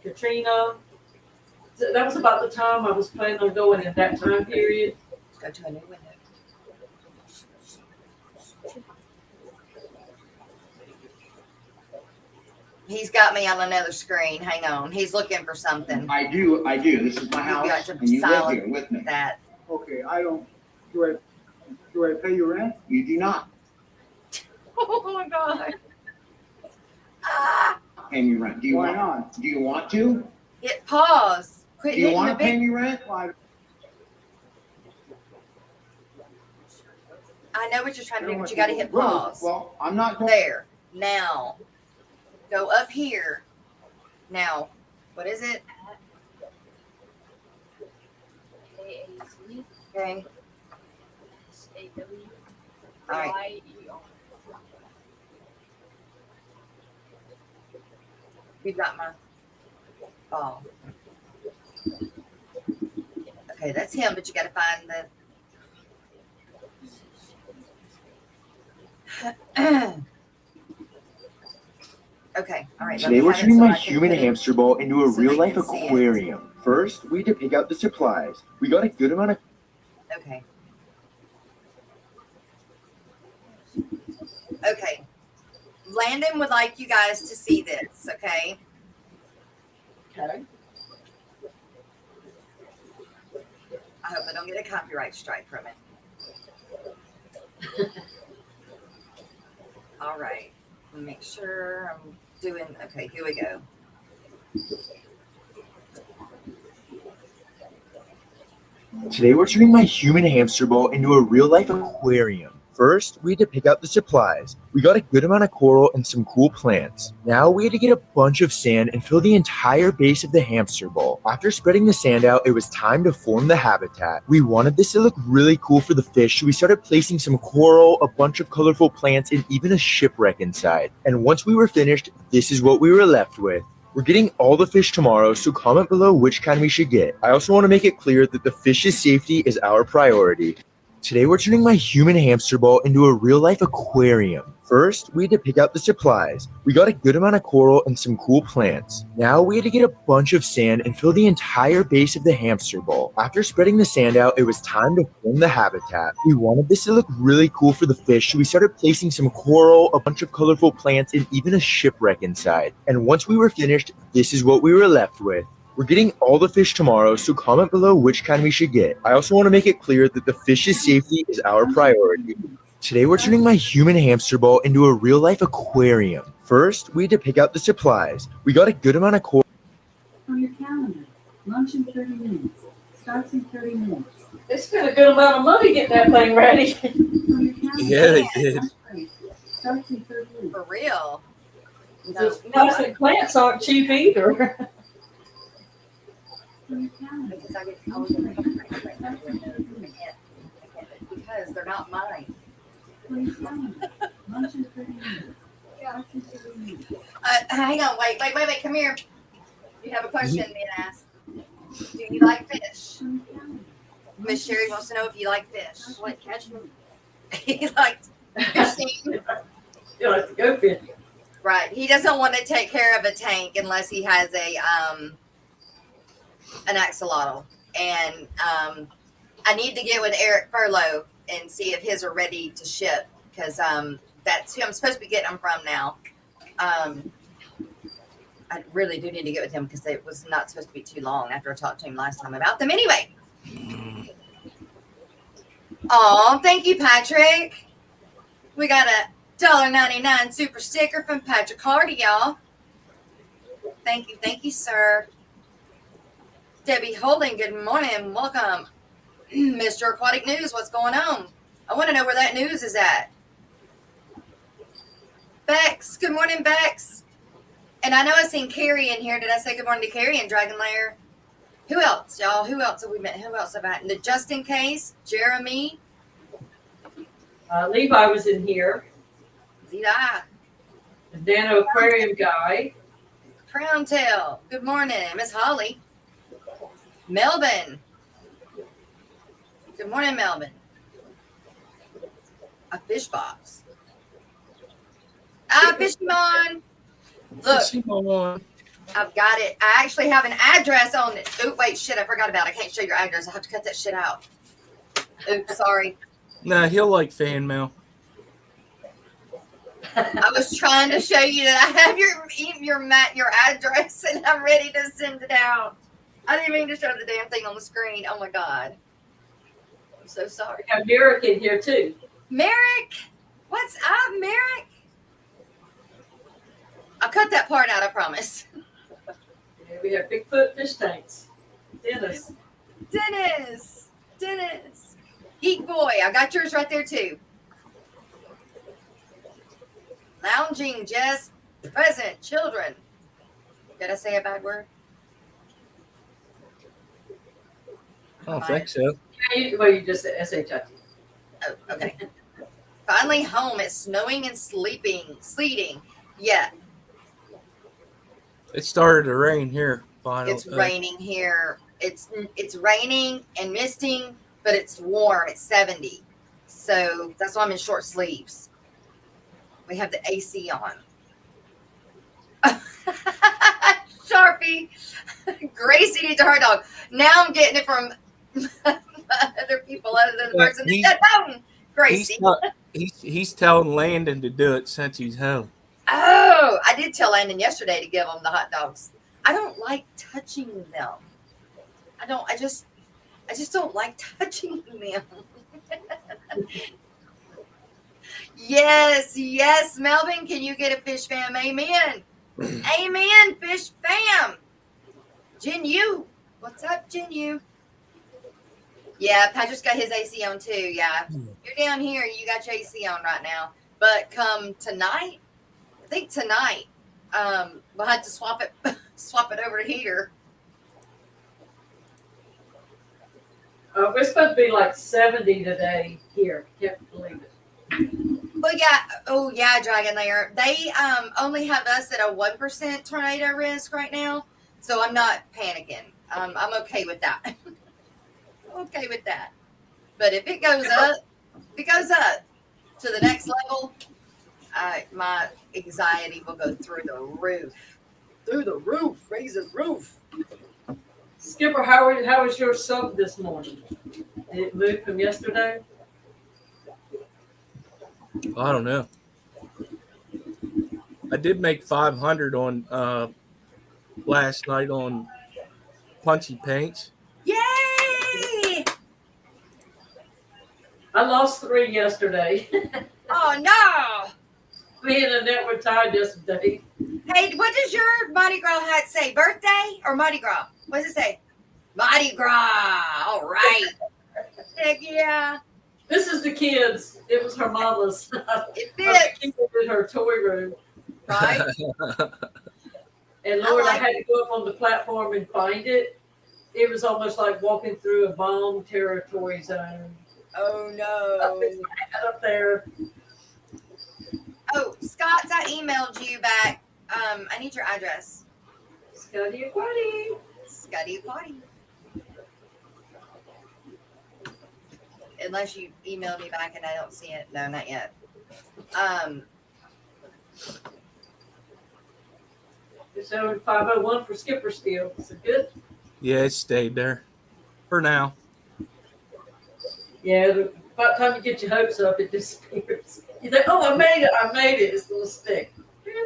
Katrina. So that was about the time I was planning on going at that time period. Go to a new window. He's got me on another screen. Hang on. He's looking for something. I do. This is my house, got to and you live silence here with me. that. Okay, I don't. Do I pay your rent? You do not Oh my God. Ah, pay me rent. Do you Why want? not? Do you want to? hit pause. Quit Do you hitting want the to pay big. me rent? I know what you're trying to do, but you got to hit Well, pause. Well, I'm not going. There. Now. Go up here. Now. What is it? Okay. All right. You got my ball. Okay. Okay, that's him, but you got to find the. Okay, all right. Today we're turning my human hamster ball into a real-life aquarium. First, we had to pick out the supplies. We got a good amount of... Okay. Okay. Landon would like you guys to see this, okay? Okay. I hope I don't get a copyright strike from it. All right. Let me make sure I'm doing, okay, here we go. Today we're turning my human hamster ball into a real-life aquarium. First, we had to pick out the supplies. We got a good amount of coral and some cool plants. Now we had to get a bunch of sand and fill the entire base of the hamster ball. After spreading the sand out, it was time to form the habitat. We wanted this to look really cool for the fish, so we started placing some coral, a bunch of colorful plants, and even a shipwreck inside. And once we were finished, this is what we were left with. We're getting all the fish tomorrow, so comment below which kind we should get. I also want to make it clear that the fish's safety is our priority. Today we're turning my human hamster ball into a real-life aquarium. First, we had to pick out the supplies. We got a good amount of coral and some cool plants. Now we had to get a bunch of sand and fill the entire base of the hamster ball. After spreading the sand out, it was time to form the habitat. We wanted this to look really cool for the fish, so we started placing some coral, a bunch of colorful plants, and even a shipwreck inside. And once we were finished, this is what we were left with. We're getting all the fish tomorrow, so comment below which kind we should get. I also want to make it clear that the fish's safety is our priority. Today we're turning my human hamster ball into a real-life aquarium. First, we had to pick out the supplies. We got a good amount of coral. On your calendar, lunch in 30 minutes. Starts in 30 minutes. They spent a good amount of money getting that thing ready. On your calendar, Yeah, they did. lunch break. Starts in 30 minutes. For real. Those plastic plants aren't cheap either. On your calendar. Because I was in the because they're not mine. On your calendar, lunch in 30 minutes. Starts in 30 minutes. Hang on, wait, come here. You have a question being asked. Do you like fish? On your calendar. Miss Sherry wants to know if you like fish. Like catching them. He likes fishing. You like to go fishing. Right. He doesn't want to take care of a tank unless he has an axolotl. And I need to get with Eric Furlow and see if his are ready to ship because that's who I'm supposed to be getting them from now. I really do need to get with him because it was not supposed to be too long after I talked to him last time about them. Anyway. Oh, thank you, Patrick. We got a $1.99 super sticker from Patrick Hardy, y'all. Thank you, sir. Debbie Holding, good morning. Welcome. Mr. Aquatic News, what's going on? I want to know where that news is at. Bex, good morning, Bex. And I know I seen Carrie in here. Did I say good morning to Carrie in Dragon Lair? Who else, y'all? Who else have we met? Who else have I met? Just in case, Jeremy. Levi was in here. Zita. The Dano Aquarium guy. Crown Tail. Good morning, Miss Holly. Melvin. Good morning, Melvin. A fish box. Fishmon. Look, I've got it. I actually have an address on it. Oh, wait, shit, I forgot about it. I can't show your address. I'll have to cut that shit out. Oops, sorry. Nah, he'll like fan mail. I was trying to show you that I have your address and I'm ready to send it out. I didn't mean to show the damn thing on the screen. Oh my God. I'm so sorry. We have Derek in here too. Merrick, what's up, Merrick? I'll cut that part out, I promise. Yeah, we have Bigfoot fish tanks. Dennis. Geek Boy, I got yours right there too. Lounging, Jess, present, children. Did I say a bad word? I don't think so. Well, you just said SHIT. Oh, okay. Finally home. It's snowing and sleeting. Yeah, It started to rain here. Finally. it's raining here It's raining and misting, but it's warm. It's 70. So that's why I'm in short sleeves. We have the AC on. Sharpie. Gracie needs a hard dog. Now I'm getting it from other people other than the person that said phone. Gracie. He's telling Landon to do it since he's home. Oh, I did tell Landon yesterday to give him the hot dogs. I don't like touching them. I just don't like touching them. Yes, Melvin, can you get a fish fam? Amen. Amen, fish fam. Jin Yu. What's up, Jin Yu? Yeah, Patrick's got his AC on too. Yeah. You're down here, you got your AC on right now. But come tonight, I think tonight, we'll have to swap it over to heater. We're supposed to be like 70 today here. Can't believe it. Well, yeah. Oh, yeah, Dragon Lair. They only have us at a 1% tornado risk right now, so I'm not panicking. I'm okay with that. Okay with that. But if it goes up to the next level, my anxiety will go through the roof. Through the roof. Raise the roof. Skipper, how was your sub this morning? Did it move from yesterday? I don't know. I did make 500 on last night on Punchy Paints. Yay! I lost 3 yesterday. Oh, no. Me and Annette were tied yesterday. Hey, what does your Mardi Gras hat say? Birthday or Mardi Gras? What does it say? Mardi Gras. All right. Heck yeah. This is the kids. It was her mama's. It fits. In her toy room. Right? And Lord, I had to go up on the platform and find it. It was almost like walking through a bomb territory zone. Oh, no. Up there. Oh, Scott, I emailed you back. I need your address. Scotty Aquatic. Scotty Aquatic. Unless you emailed me back and I don't see it. No, not yet. It's showing 501 for Skipper still. Is it good? Yeah, it stayed there for now. Yeah, by the time you get your hopes up, it disappears. You think, oh, I made it. It's a little stick.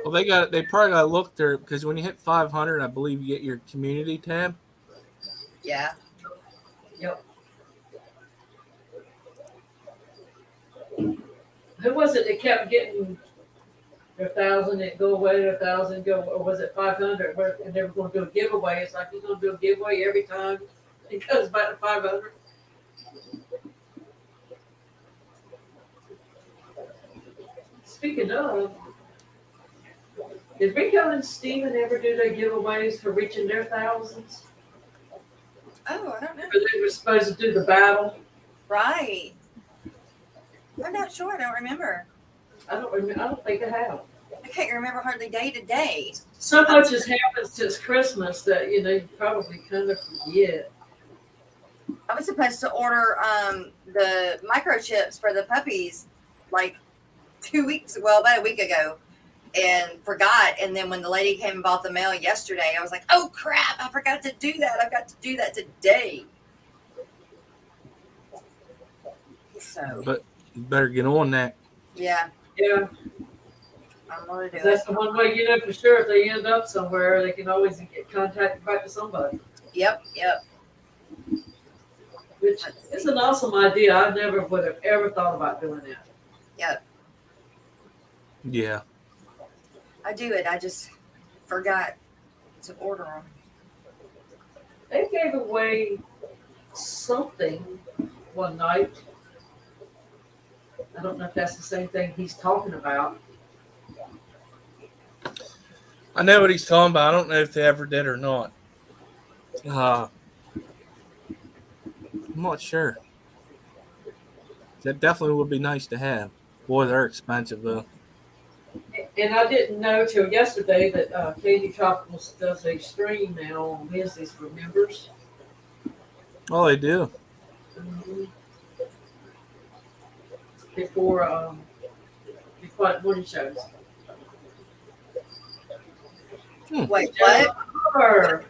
Well, they probably got to look there because when you hit 500, I believe you get your community tab. Yeah. Yep. Who was it that kept getting 1,000 and go away, 1,000 go, or was it 500? And they were going to do a giveaway. It's like you're going to do a giveaway every time it goes back to 500. Speaking of, did Rico and Steven ever do their giveaways for reaching their thousands? Oh, I don't know. Or they were supposed to do the battle? Right. I'm not sure. I don't remember. I don't think I have. I can't remember hardly day to day. So much has happened since Christmas that you probably kind of forget. I was supposed to order the microchips for the puppies like about a week ago, and forgot. And then when the lady came and bought the mail yesterday, I was like, oh crap, I forgot to do that. I've got to do that today. So, But you better get on that. yeah. Yeah. I'm going to do That's it. the one way for sure. If they end up somewhere, they can always get contacted back to somebody. Yep. Which is an awesome idea. I never would have ever thought about doing that. Yep. Yeah. I do it. I just forgot to order them. They gave away something one night. I don't know if that's the same thing he's talking about. I know what he's talking about. I don't know if they ever did or not. I'm not sure. That definitely would be nice to have. Boy, they're expensive though. And I didn't know till yesterday that Katie Tropicals does a stream now on Wednesdays for members. Oh, they do. Before the quiet morning shows. Wait, what? Jennifer,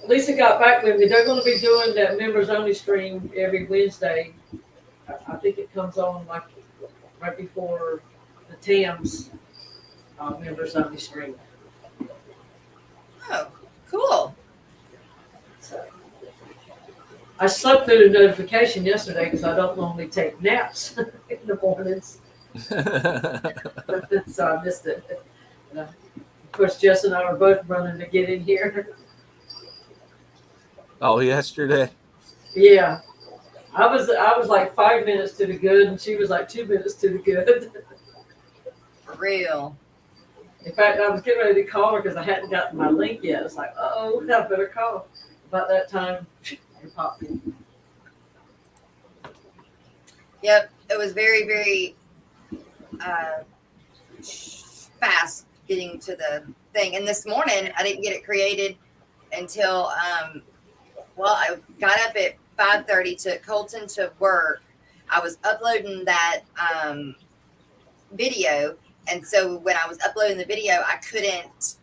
Lisa got back with me. They're going to be doing that members only stream every Wednesday. I think it comes on like right before the TAMS members only stream. Oh, cool. So I slept through the notification yesterday because I don't normally take naps in the mornings, so I missed it. Of course, Jess and I were both running to get in here. Oh, yesterday. Yeah, I was like 5 minutes to the good, and she was like 2 minutes to the good. For real. In fact, I was getting ready to call her because I hadn't gotten my link yet. It's like, oh, I better call. About that time, it popped in. Yep, it was very, very fast getting to the thing. And this morning, I didn't get it created until, I got up at 5:30, took Colton to work. I was uploading that video. And so when I was uploading the video, I couldn't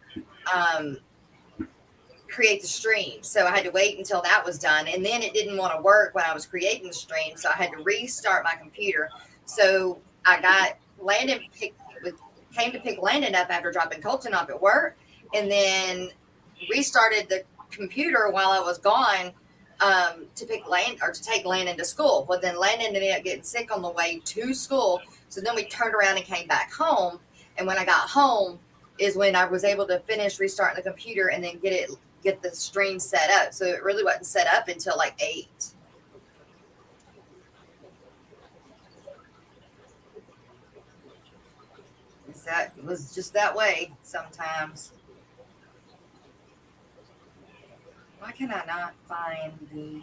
create the stream. So I had to wait until that was done. And then it didn't want to work when I was creating the stream. So I had to restart my computer. So I got Landon came to pick Landon up after dropping Colton off at work, and then restarted the computer while I was gone to take Landon to school. Well, then Landon ended up getting sick on the way to school. So then we turned around and came back home. And when I got home is when I was able to finish restarting the computer and then get the stream set up. So it really wasn't set up until like 8. That was just that way sometimes. Why can I not find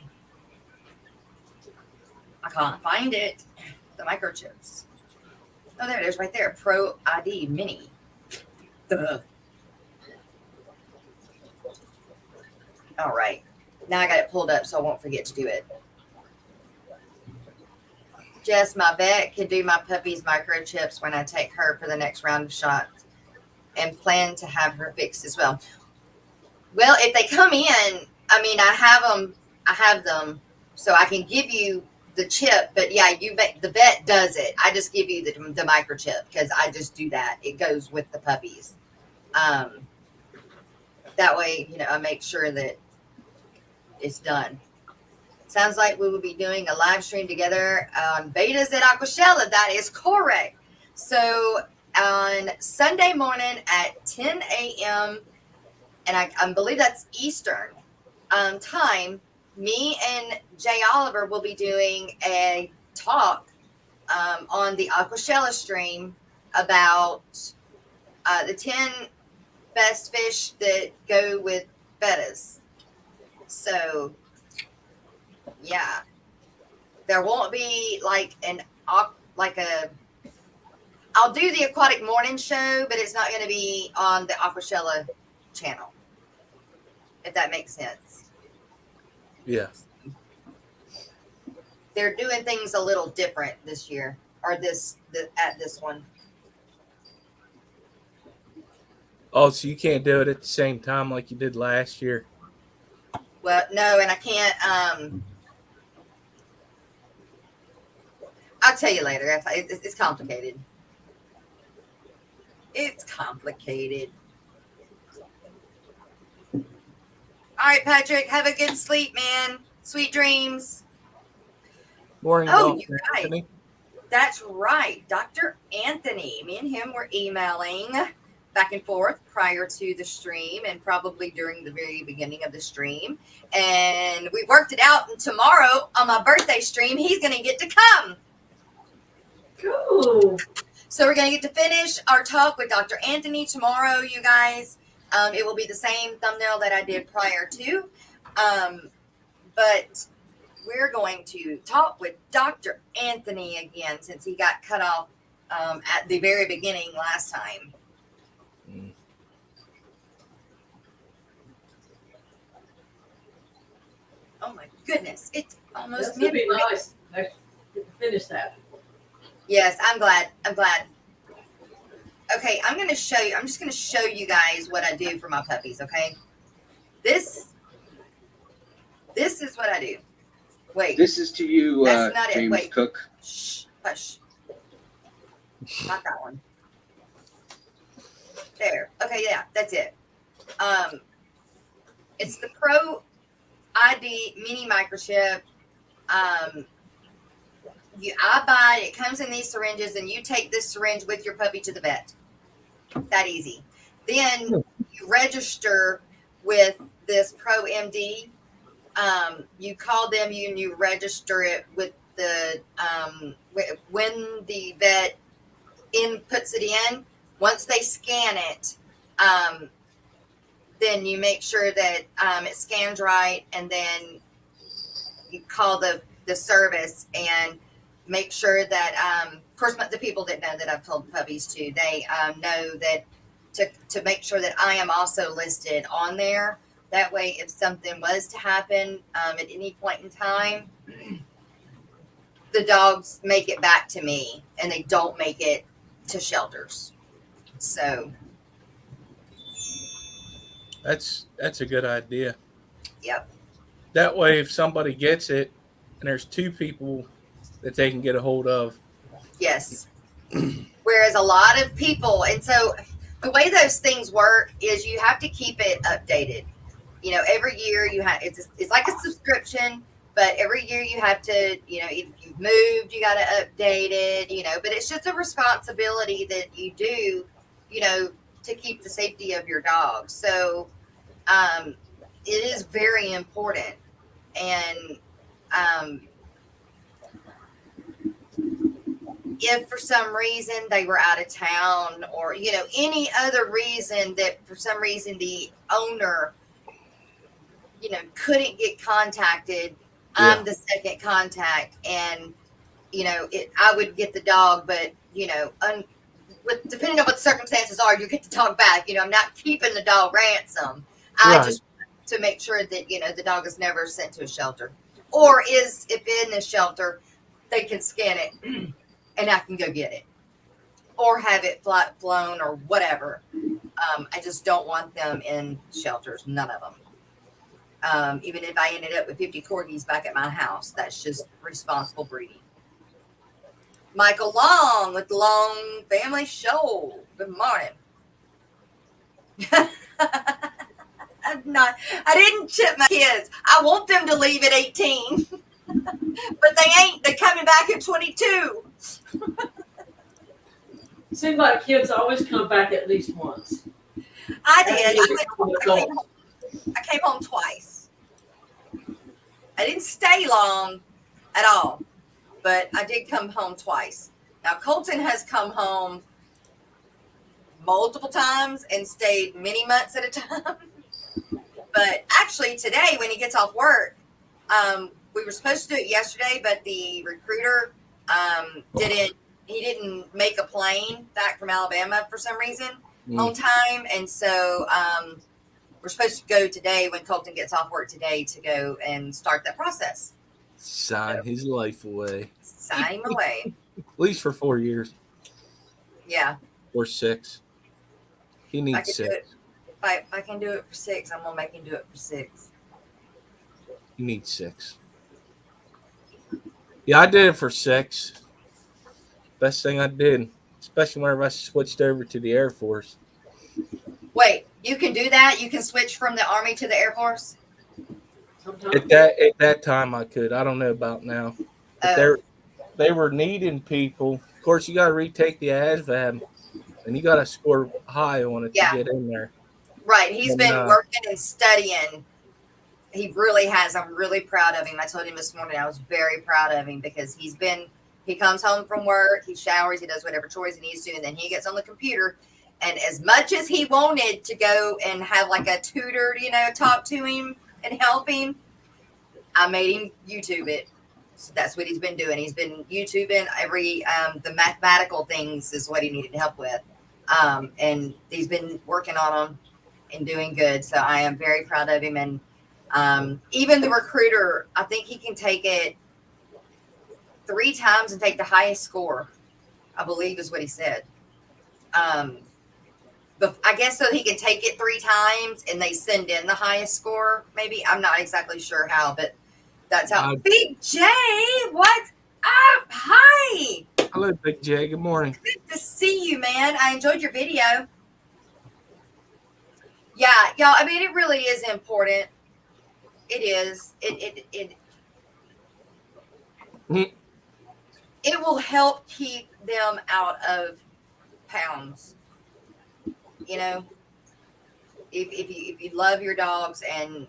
I can't find it. The microchips. Oh, there it is right there. Pro ID Mini. Duh. All right. Now I got it pulled up so I won't forget to do it. Jess, my vet, can do my puppy's microchips when I take her for the next round of shots and plan to have her fixed as well. Well, if they come in, I have them so I can give you the chip, but yeah, the vet does it. I just give you the microchip because I just do that. It goes with the puppies. That way, I make sure that it's done. Sounds like we will be doing a live stream together on betas at Aquashella. That is correct. So on Sunday morning at 10 a.m., and I believe that's Eastern time, me and Jay Oliver will be doing a talk on the Aquashella stream about the 10 best fish that go with betas. So, yeah, there won't be I'll do the Aquatic Morning Show, but it's not going to be on the Aquashella channel, if that makes sense. Yeah. They're doing things a little different this year, or at this one. Oh, so you can't do it at the same time like you did last year? Well, no, and I can't. I'll tell you later. It's complicated. It's complicated. All right, Patrick, have a good sleep, man. Sweet dreams. Morning, Oh, Dr. you guys. Anthony. That's right. Dr. Anthony. Me and him were emailing back and forth prior to the stream and probably during the very beginning of the stream. And we worked it out. And tomorrow on my birthday stream, he's going to get to come. Cool. So we're going to get to finish our talk with Dr. Anthony tomorrow, you guys. It will be the same thumbnail that I did prior to. But we're going to talk with Dr. Anthony again since he got cut off at the very beginning last time. Oh my goodness, it's almost That's gonna be midnight. nice. I get to finish that. Yes, I'm glad. Okay, I'm just gonna show you guys what I do for my puppies. Okay, this is what I do. Wait, This is to you, that's not it. James Wait, Cook. shh, hush. Not that one. There. Okay, yeah, that's it. It's the Pro ID mini microchip. I buy it. It comes in these syringes, and you take this syringe with your puppy to the vet. That easy. Then you register with this Pro MD. You call them, you register it with the when the vet inputs it in. Once they scan it, then you make sure that it scans right, and then you call the service and make sure that of course the people that know that I've told puppies to, they know that to make sure that I am also listed on there. That way, if something was to happen at any point in time, the dogs make it back to me, and they don't make it to shelters. So That's a good idea. Yep. That way, if somebody gets it, and there's two people that they can get a hold of. Yes. Whereas a lot of people, and so the way those things work is you have to keep it updated. Every year you have, it's like a subscription, but every year you have to, if you've moved, you got to update it, but it's just a responsibility that you do, to keep the safety of your dog. So, it is very important. And, if for some reason they were out of town, or any other reason that for some reason the owner couldn't get contacted, I'm the second contact, and I would get the dog, but depending on what the circumstances are, you get the dog back. I'm not keeping the dog ransom. I just to make sure that the dog is never sent to a shelter, or if in the shelter they can scan it and I can go get it, or have it flown or whatever. I just don't want them in shelters, none of them. Even if I ended up with 50 corgis back at my house, that's just responsible breeding. Michael Long with the Long Family Show. Good morning. I didn't chip my kids. I want them to leave at 18. But they ain't. They're coming back at 22. Seems like kids always come back at least once. I did. I came home twice. I didn't stay long at all, but I did come home twice. Now, Colton has come home multiple times and stayed many months at a time. But actually today, when he gets off work, we were supposed to do it yesterday, but the recruiter didn't make a plane back from Alabama for some reason on time. And so we're supposed to go today when Colton gets off work today to go and start that process. Sign his life away. Sign him away. At least for 4 years. Yeah. Or 6. He needs 6. If I can do it for 6, I'm going to make him do it for 6. He needs 6. Yeah, I did it for 6. Best thing I did, especially whenever I switched over to the Air Force. Wait, you can do that? You can switch from the Army to the Air Force? At that time, I could. I don't know about now. But they were needing people. Of course, you got to retake the ASVAB, and you got to score high on it to get in there. Right. He's been working and studying. He really has. I'm really proud of him. I told him this morning I was very proud of him because he comes home from work, he showers, he does whatever chores he needs to, and then he gets on the computer. And as much as he wanted to go and have like a tutor, talk to him and help him, I made him YouTube it. So that's what he's been doing. He's been YouTubing the mathematical things is what he needed help with. And he's been working on them and doing good. So I am very proud of him. And Even the recruiter, I think he can take it 3 times and take the highest score, I believe is what he said. But I guess so he can take it 3 times and they send in the highest score. Maybe I'm not exactly sure how, but that's how. Big J, what's up? Hi. Hello, Big J. Good morning. Good to see you, man. I enjoyed your video. Yeah, y'all. I mean, it really is important. It is. It will help keep them out of pounds. You know, if you love your dogs and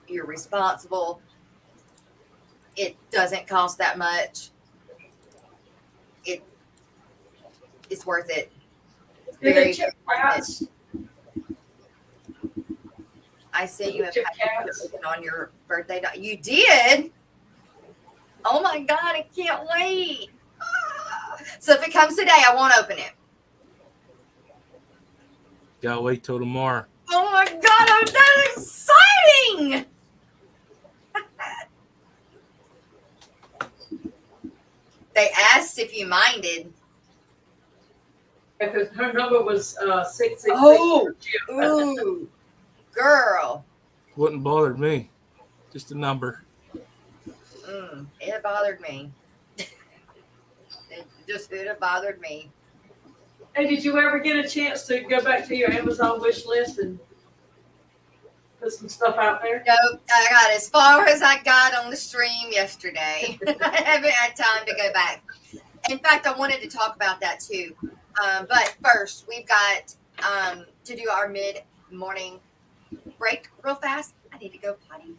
you're responsible, it doesn't cost that much. It's worth it. Did they chip cats? I see you have Chip cats? on your birthday. You did? Oh my God, I can't wait. So if it comes today, I won't open it. Gotta wait till tomorrow. Oh my God, that's exciting. They asked if you minded. Because her number was 666. Oh, ooh, girl. Wouldn't bother me. Just a number. It bothered me. It have bothered me. Hey, did you ever get a chance to go back to your Amazon wish list and put some stuff out there? No, I got as far as I got on the stream yesterday. I haven't had time to go back. In fact, I wanted to talk about that too. But first, we've got to do our mid-morning break real fast. I need to go potty.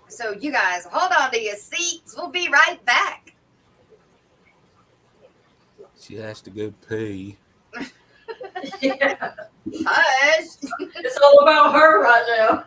So you guys, hold on to your seats. We'll be right back. She has to go pee. Yeah. Hush. It's all about her right now.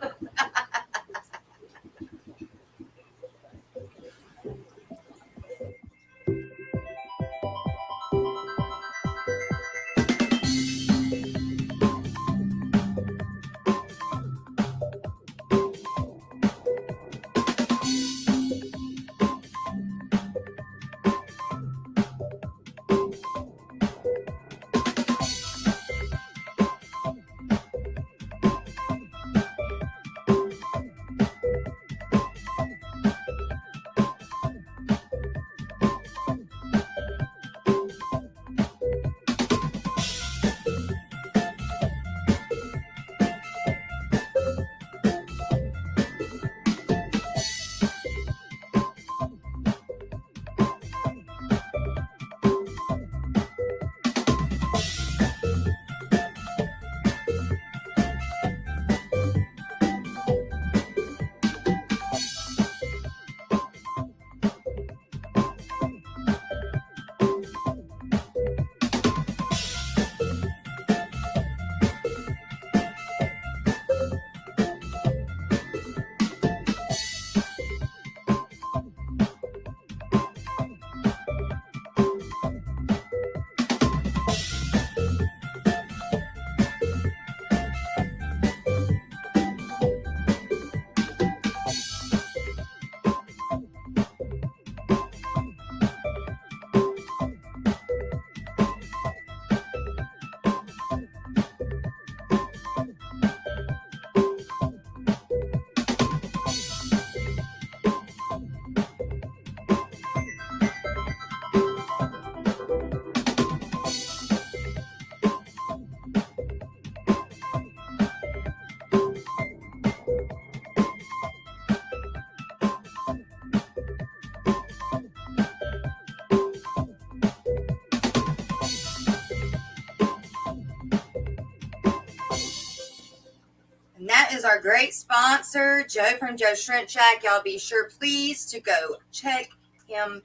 And that is our great sponsor, Joe from Joe Shrimp Shack. Y'all be sure, please, to go check him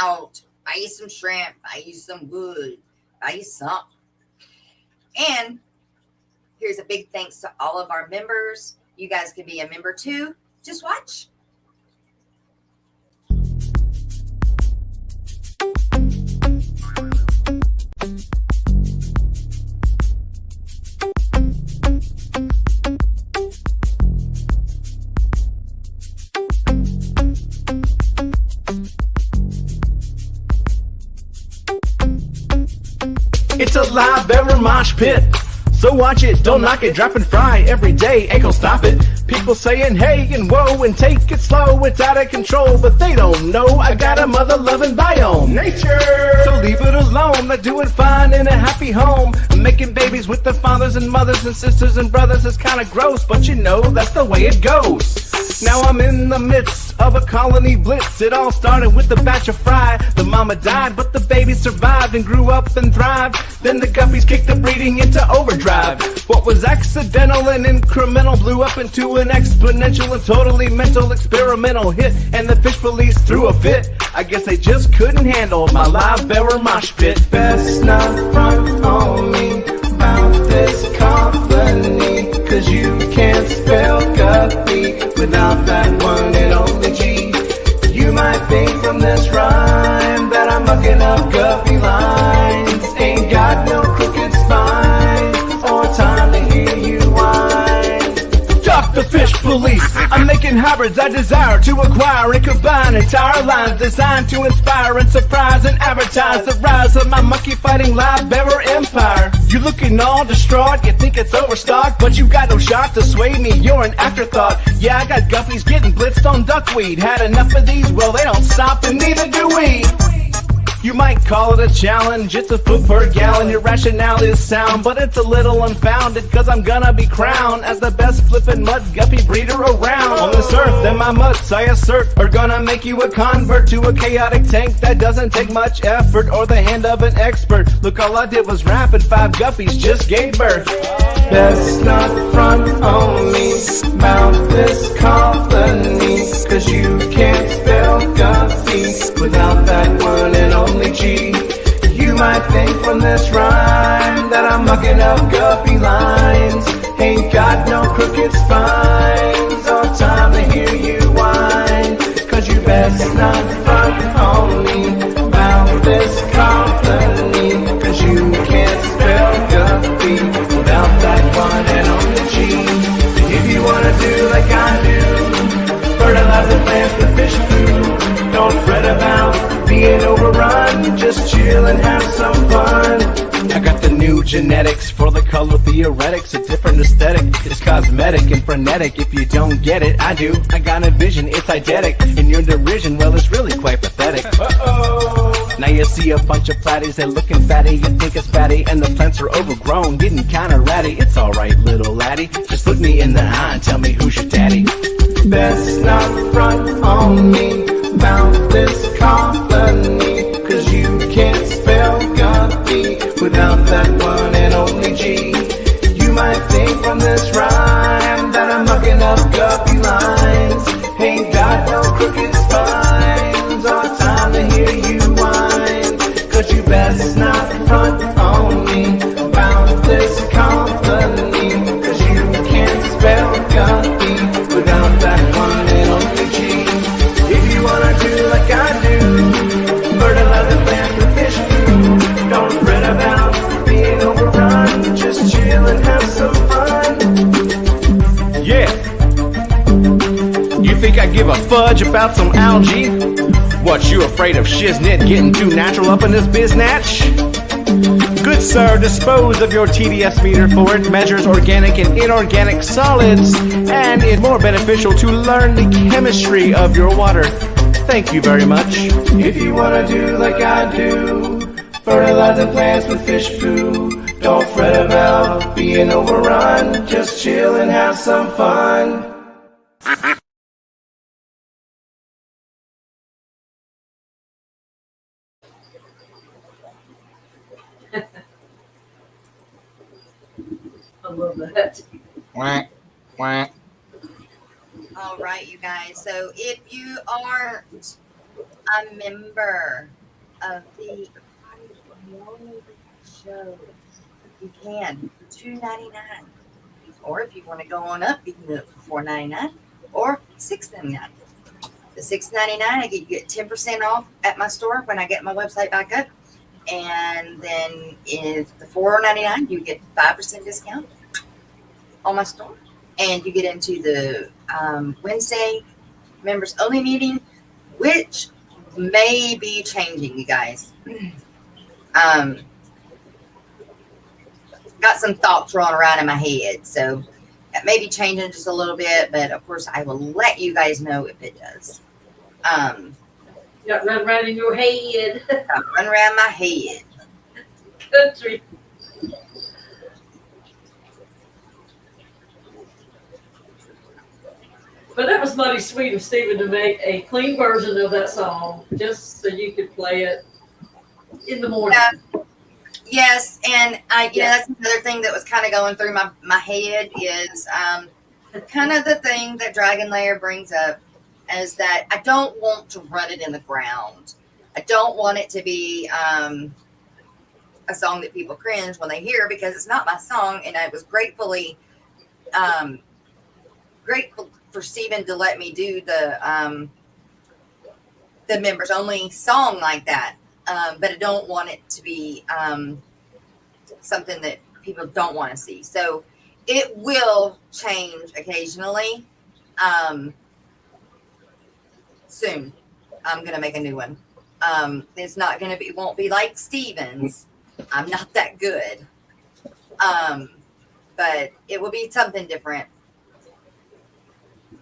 out. Buy you some shrimp. Buy you some wood. Buy you some. And here's a big thanks to all of our members. You guys can be a member too. Just watch. mosh pit. So watch it, don't knock it, drop and fry every day, ain't gon' stop it. People saying hey and whoa and take it slow, it's out of control, but they don't know I got a mother-loving biome. Nature! So leave it alone, they're doing fine in a happy home. Making babies with their fathers and mothers and sisters and brothers is kinda gross, but you know that's the way it goes. Now I'm in the midst of a colony blitz. It all started with the batch of fry. The mama died, but the baby survived and grew up and thrived. Then the guppies kicked the breeding into overdrive. What was accidental and incremental blew up into an exponential and totally mental experimental hit. And the fish police threw a fit. I guess they just couldn't handle my live bearer mosh pit. Best not front on me about this colony, 'cause you can't spell guppy without that one and only G. You might think from this rhyme that I'm mucking up guppy lines. Ain't got no crooked spine or time to hear you whine. Fuck the fish police. I'm making hybrids I desire to acquire and combine entire lines designed to inspire and surprise and advertise the rise of my monkey fighting live bearer empire. You looking all distraught, you think it's overstocked, but you got no shot to sway me, you're an afterthought. Yeah, I got guppies getting blitzed on duckweed. Had enough of these, well they don't stop and neither do we. You might call it a challenge, it's a foot per gallon. Your rationale is sound, but it's a little unfounded, 'cause I'm gonna be crowned as the best flippin' mud guppy breeder around on this earth. And my mutts, I assert, are gonna make you a convert to a chaotic tank that doesn't take much effort or the hand of an expert. Look, all I did was rap and 5 guppies just gave birth. Best not front on me about this colony, 'cause you can't spell guppy without that one and only G. You might think from this rhyme that I'm mucking up guppy lines. Ain't got no crooked spines or time to hear you whine, 'cause you best not front on me about this colony, 'cause you can't spell guppy without that one and only G. If you wanna do like I do, fertilize the plants with fish food. Don't fret about being overrun, just chill and have some fun. I got the new genetics for the color theoretics, a different aesthetic. It's cosmetic and frenetic. If you don't get it, I do. I got a vision, it's eidetic. And your derision, well, it's really quite pathetic. Uh-oh. Now you see a bunch of platies, they're looking fatty. You think it's fatty, and the plants are overgrown, getting kinda ratty. It's alright, little laddie. Just look me in the eye and tell me who's your daddy. Best not front on me about this colony, 'cause you can't spell guppy without that one and only G. You might think from this rhyme that I'm mucking up guppy lines. Ain't got no crooked spines or time to hear you whine, 'cause you best not front on me about this colony, 'cause you can't spell guppy without that one and only G. If you wanna do like I do, fertilize the plants with fish food. Don't fret about being overrun, just chill and have some fun. Yeah. You think I give a fudge about some algae? What, you afraid of shiznit getting too natural up in this biznatch? Good sir, dispose of your TDS meter, for it measures organic and inorganic solids, and it's more beneficial to learn the chemistry of your water. Thank you very much. If you wanna do like I do, fertilize the plants with fish food. Don't fret about being overrun, just chill and have some fun. I love that. Quack, quack. All right, you guys. So if you aren't a member of the Aquatic Daily show, you can for $2.99. Or if you want to go on up, you can do it for $4.99 or $6.99. The $6.99, you get 10% off at my store when I get my website back up. And then if the $4.99, you get 5% discount on my store. And you get into the Wednesday members only meeting, which may be changing, you guys. got some thoughts rolling around in my head. So that may be changing just a little bit, but of course I will let you guys know if it does. Got run around in your head. Run around my head. Country. But that was mighty sweet of Stephen to make a clean version of that song just so you could play it in the morning. Yeah. Yes, and you know, that's another thing that was kind of going through my head is kind of the thing that Dragon Lair brings up is that I don't want to run it in the ground. I don't want it to be a song that people cringe when they hear, because it's not my song, and I was grateful for Steven to let me do the members only song like that. But I don't want it to be something that people don't want to see. So it will change occasionally. Soon, I'm going to make a new one. It's not going to be, it won't be like Steven's. I'm not that good. But it will be something different.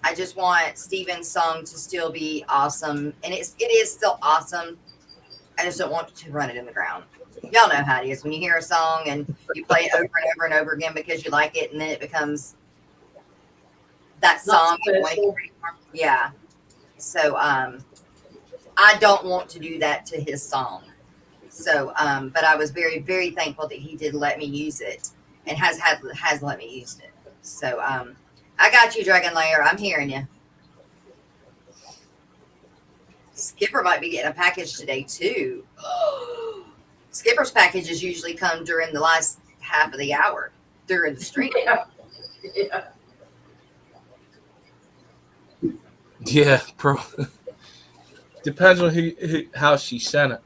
I just want Steven's song to still be awesome. And it is still awesome. I just don't want to run it in the ground. Y'all know how it is when you hear a song and you play it over and over and over again because you like it, and then it becomes that song. Yeah. So I don't want to do that to his song. So but I was very, very thankful that he did let me use it and has let me use it. So I got you, Dragon Lair. I'm hearing you. Skipper might be getting a package today too. Skipper's packages usually come during the last half of the hour during the stream. Yeah, depends on how she sent it.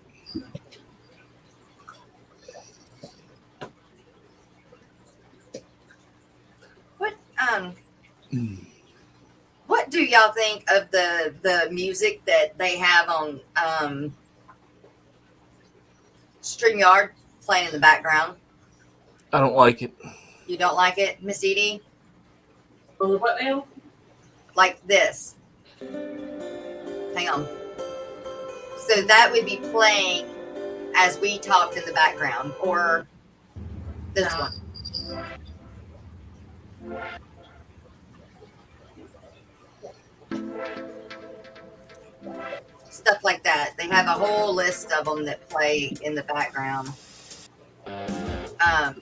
What do y'all think of the music that they have on StreamYard playing in the background? I don't like it. You don't like it, Miss Edie? On the what now? Like this. Hang on. So that would be playing as we talked in the background, or this one. Stuff like that. They have a whole list of them that play in the background. The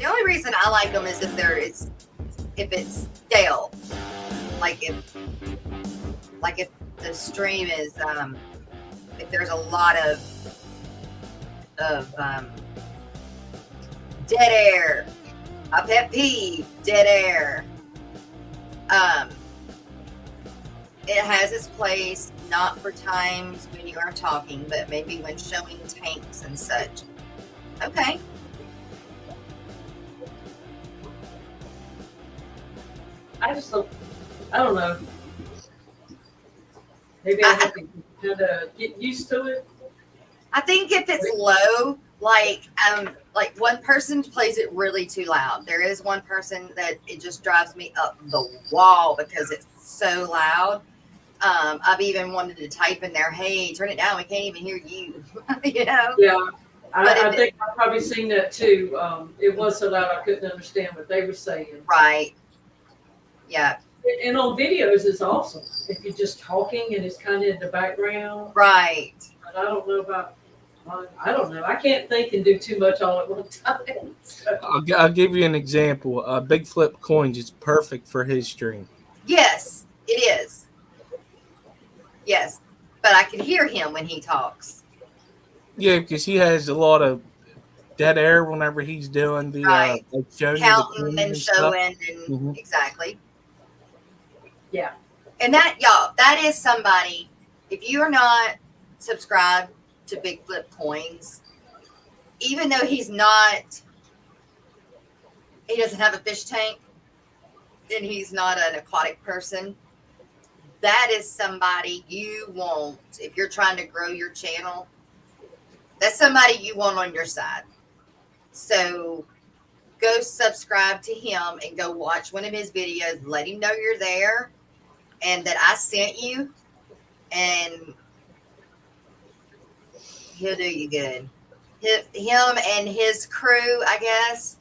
only reason I like them is if it's stale. Like if the stream is if there's a lot of dead air, a pet peeve, dead air. It has its place, not for times when you are talking, but maybe when showing tanks and such. Okay. I don't know. Maybe I have to kind of get used to it. I think if it's low, like one person plays it really too loud. There is one person that it just drives me up the wall because it's so loud. I've even wanted to type in there, "Hey, turn it down. We can't even hear you." You know? Yeah. I think I've probably seen that too. It was so loud I couldn't understand what they were saying. Right. Yeah. And on videos, it's awesome if you're just talking and it's kind of in the background. Right. But I don't know about. I don't know. I can't think and do too much all at one time. So. I'll give you an example. Big Flip Coins is perfect for his stream. Yes, it is. Yes, but I can hear him when he talks. Yeah, because he has a lot of dead air whenever he's doing the right. counting and showing and exactly. Yeah. And that, y'all, that is somebody, if you are not subscribed to Big Flip Coins, even though he doesn't have a fish tank and he's not an aquatic person, that is somebody you want, if you're trying to grow your channel, that's somebody you want on your side. So go subscribe to him and go watch one of his videos. Let him know you're there and that I sent you, and he'll do you good. Him and his crew, I guess,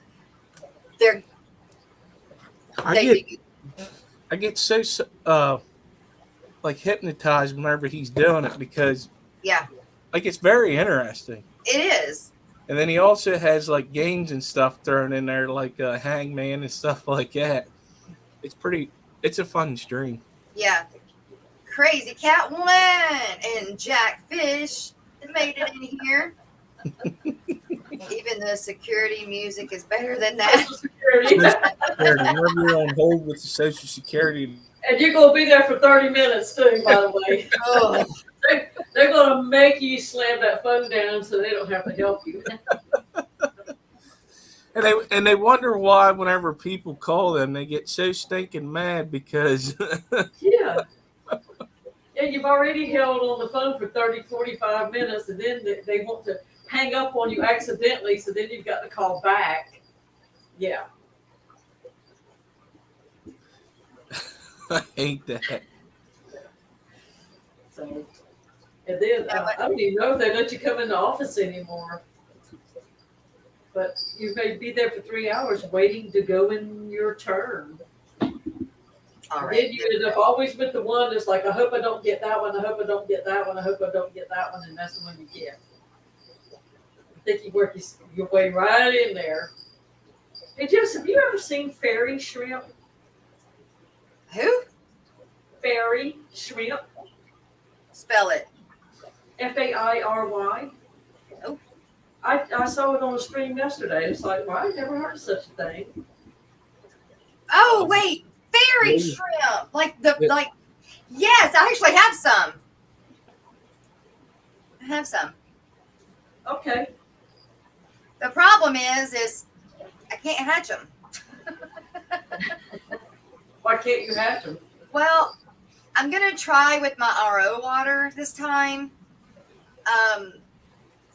I get so like hypnotized whenever he's doing it because yeah, like it's very interesting. it is. And then he also has like games and stuff thrown in there, like Hangman and stuff like that. It's a fun stream. Yeah. Crazy Cat won and Jack Fish made it in here. Even the security music is better than that. Security. Whenever you're on hold with the Social Security. And you're going to be there for 30 minutes too, by the way. Oh. They're going to make you slam that phone down so they don't have to help you. And they wonder why whenever people call them, they get so stinking mad because Yeah. Yeah, you've already held on the phone for 30, 45 minutes, and then they want to hang up on you accidentally, so then you've got to call back. Yeah. I hate that. So, and then I don't even know if they let you come in the office anymore. But you may be there for 3 hours waiting to go in your turn. All And right. then you end up always with the one that's like, I hope I don't get that one, I hope I don't get that one, I hope I don't get that one, and that's the one you get. I think you work your way right in there. Hey, Jess, have you ever seen fairy shrimp? Who? Fairy shrimp. Spell it. Fairy. Nope. I saw it on a stream yesterday. It's like, well, I never heard of such a thing. Oh, wait. Fairy shrimp. Like, yes, I actually have some. I have some. Okay. The problem is I can't hatch them. Why can't you hatch them? Well, I'm going to try with my RO water this time.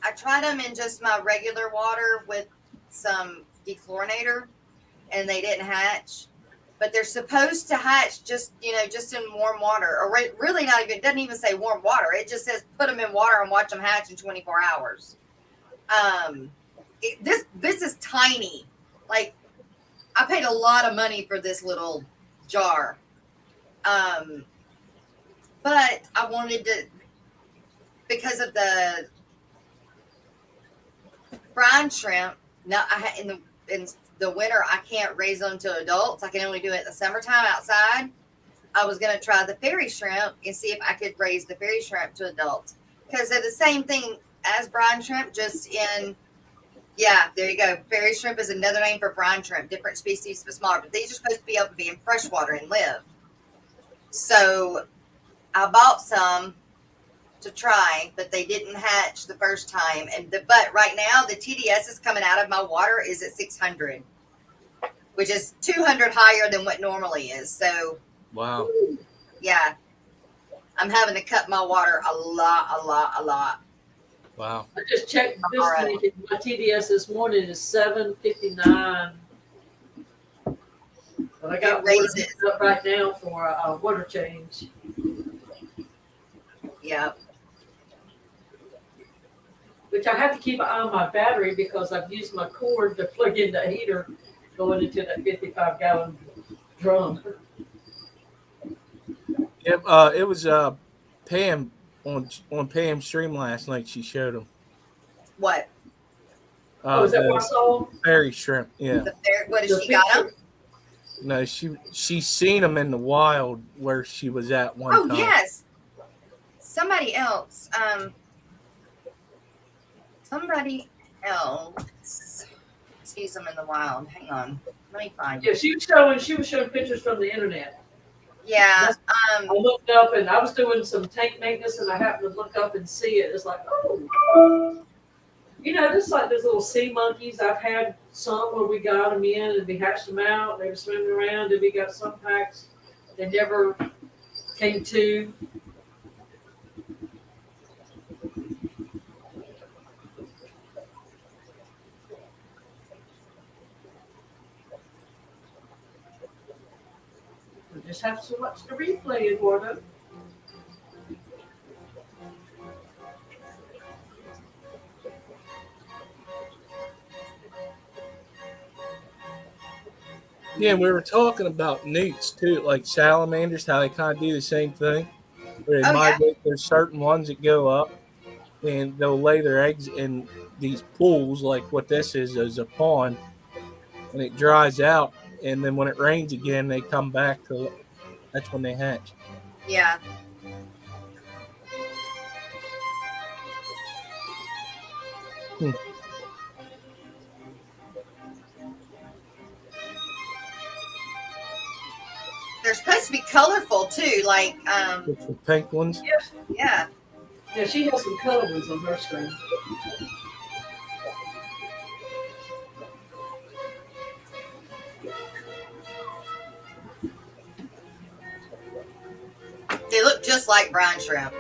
I tried them in just my regular water with some dechlorinator, and they didn't hatch. But they're supposed to hatch just in warm water, or really not even. It doesn't even say warm water. It just says put them in water and watch them hatch in 24 hours. This is tiny. Like, I paid a lot of money for this little jar. But I wanted to, because of the brine shrimp. Now, in the winter, I can't raise them to adults. I can only do it in the summertime outside. I was going to try the fairy shrimp and see if I could raise the fairy shrimp to adults, because they're the same thing as brine shrimp, just in, yeah, there you go. Fairy shrimp is another name for brine shrimp, different species, but smaller. But these are supposed to be able to be in freshwater and live. So I bought some to try, but they didn't hatch the first time. But right now, the TDS is coming out of my water is at 600, which is 200 higher than what normally is. So, Wow. yeah, I'm having to cut my water a lot. Wow. I just checked this All right. week, and my TDS this morning is 759. But I got It raises. up right now for a water change. Yeah. Which I have to keep an eye on my battery because I've used my cord to plug in the heater going into that 55-gallon drum. It was Pam on Pam's stream last night. She showed him. What? Is that what I saw? Fairy shrimp. Yeah. What has she got them? No, she's seen them in the wild where she was at one Oh, time. yes. Somebody else sees them in the wild. Hang on. Let me find Yeah, it. she was showing pictures from the internet. Yeah. I looked up and I was doing some tank maintenance and I happened to look up and see it. It's like, oh, just like those little sea monkeys. I've had some where we got them in and we hatched them out. They were swimming around and we got some packs. They never came to. Just have to watch the replay, Eduardo. Yeah, we were talking about newts too, like salamanders, how they kind of do the same thing. Where they Oh, yeah. migrate, there's certain ones that go up and they'll lay their eggs in these pools, like what this is a pond, and it dries out. And then when it rains again, they come back to. That's when they hatch. Yeah. Hmm. They're supposed to be colorful too, like With the pink ones. yeah. Yeah, she has some color ones on her screen. They look just like brine shrimp.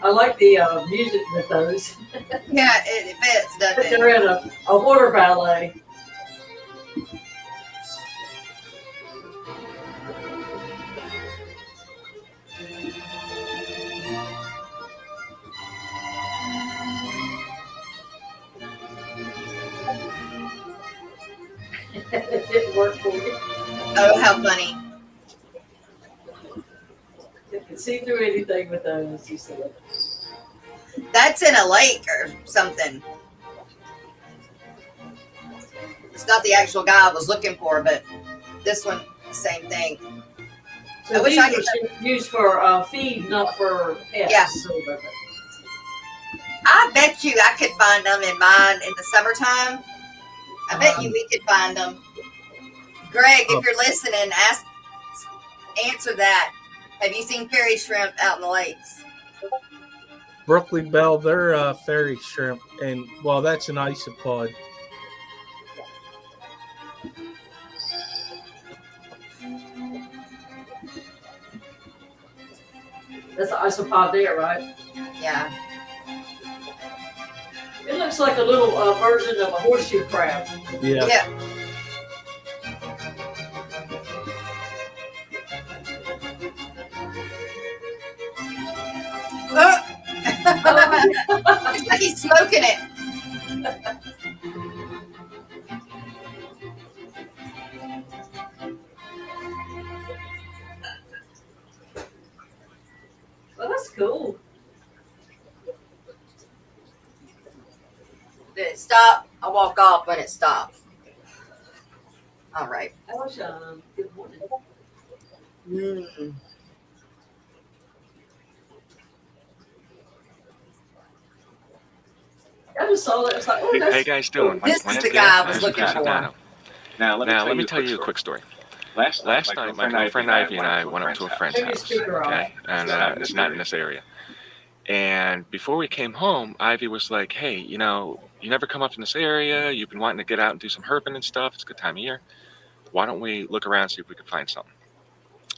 I like the music with those. Yeah, it fits, doesn't it? They're in a water ballet. It didn't work for you. Oh, how funny. You can see through anything with those, you said. That's in a lake or something. It's not the actual guy I was looking for, but this one, same thing. So I wish these I are could- used for feed, not for pets. Yeah. So, I bet you I could find them in mine in the summertime. I bet you we could find them. Greg, if you're listening, answer that. Have you seen fairy shrimp out in the lakes? Brookley Bell, they're fairy shrimp, and well, that's an isopod. that's an isopod there, right? Yeah. It looks like a little version of a horseshoe crab. Yeah. Yeah. It's like he's smoking it. Well, that's cool. Did it stop? I walk off when it stops. All right. Good morning. Mm. I just saw that. It's like, oh, How that's you guys doing? This is the guy I was looking for. Now, let me tell you a quick story. Last night, my girlfriend Ivy and I went up to a friend's Turn your house, speaker off. okay? And it's not in this area. And before we came home, Ivy was like, hey, you never come up in this area. You've been wanting to get out and do some herping and stuff. It's a good time of year. Why don't we look around and see if we could find something?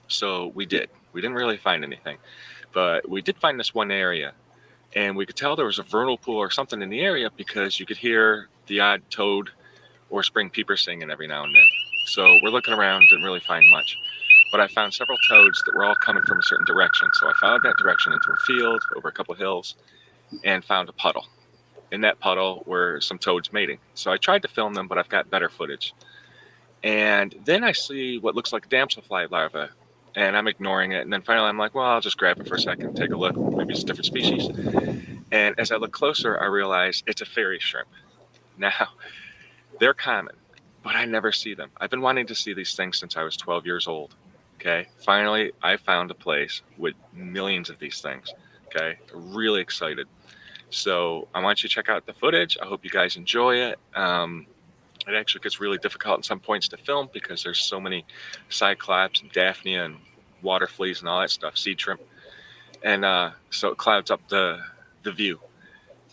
So we did. We didn't really find anything. But we did find this one area. And we could tell there was a vernal pool or something in the area because you could hear the odd toad or spring peeper singing every now and then. So we're looking around, didn't really find much. But I found several toads that were all coming from a certain direction. So I followed that direction into a field, over a couple of hills, and found a puddle. In that puddle were some toads mating. So I tried to film them, but I've got better footage. And then I see what looks like a damselfly larva, and I'm ignoring it. And then finally I'm like, well, I'll just grab it for a second, take a look. Maybe it's a different species. And as I look closer, I realize it's a fairy shrimp. Now, they're common, but I never see them. I've been wanting to see these things since I was 12 years old. Okay. Finally, I found a place with millions of these things. Okay. Really excited. So I want you to check out the footage. I hope you guys enjoy it. It actually gets really difficult at some points to film because there's so many cyclops and daphnia and water fleas and all that stuff, seed shrimp. and so it clouds up the view.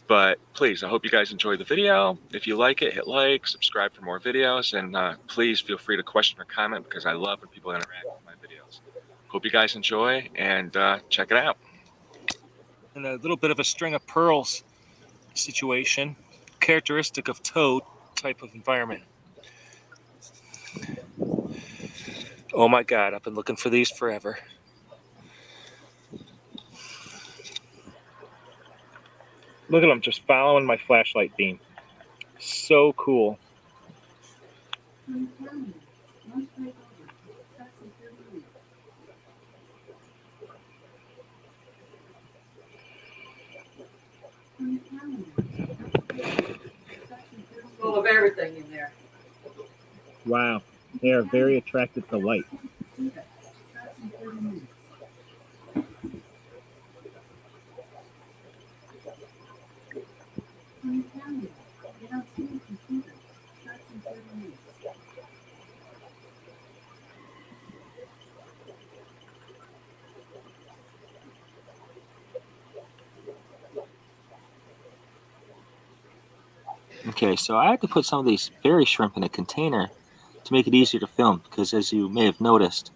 But please, I hope you guys enjoy the video. If you like it, hit like, subscribe for more videos, and please feel free to question or comment, because I love when people interact with my videos. Hope you guys enjoy, and check it out. And a little bit of a string of pearls situation, characteristic of toad type of environment. Oh my God, I've been looking for these forever. Look at them just following my flashlight beam. So cool. Full of everything in there. Wow, they are very attracted to light. Okay, so I had to put some of these fairy shrimp in a container to make it easier to film, because as you may have noticed,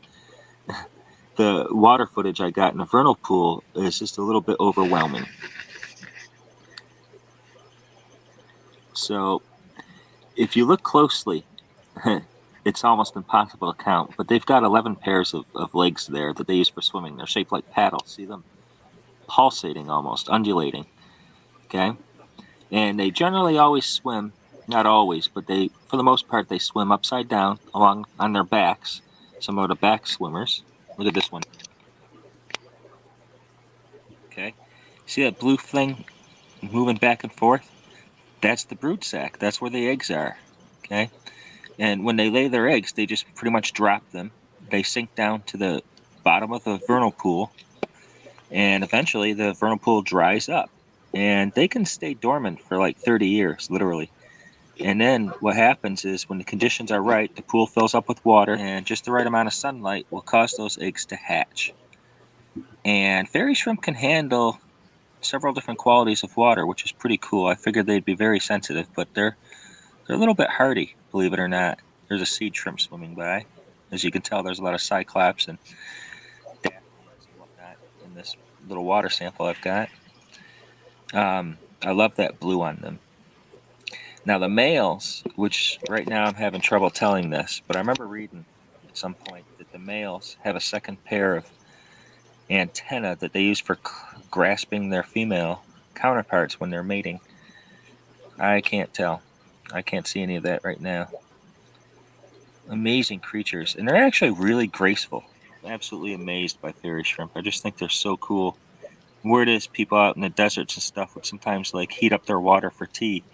the water footage I got in the vernal pool is just a little bit overwhelming. So if you look closely, it's almost impossible to count, but they've got 11 pairs of legs there that they use for swimming. They're shaped like paddles. See them pulsating, almost undulating. Okay, and they generally always swim, not always, but they, for the most part, they swim upside down along on their backs. Some of the back swimmers. Look at this one. Okay, see that blue thing moving back and forth? That's the brood sac. That's where the eggs are. Okay, and when they lay their eggs, they just pretty much drop them. They sink down to the bottom of the vernal pool, and eventually the vernal pool dries up, and they can stay dormant for like 30 years, literally. And then what happens is, when the conditions are right, the pool fills up with water, and just the right amount of sunlight will cause those eggs to hatch. And fairy shrimp can handle several different qualities of water, which is pretty cool. I figured they'd be very sensitive, but they're a little bit hardy, believe it or not. There's a seed shrimp swimming by. As you can tell, there's a lot of cyclops and daphnes and whatnot in this little water sample I've got. I love that blue on them. Now the males, which right now I'm having trouble telling this, but I remember reading at some point that the males have a second pair of antennae that they use for grasping their female counterparts when they're mating. I can't tell. I can't see any of that right now. Amazing creatures, and they're actually really graceful. I'm absolutely amazed by fairy shrimp. I just think they're so cool. Word is, people out in the deserts and stuff would sometimes like heat up their water for tea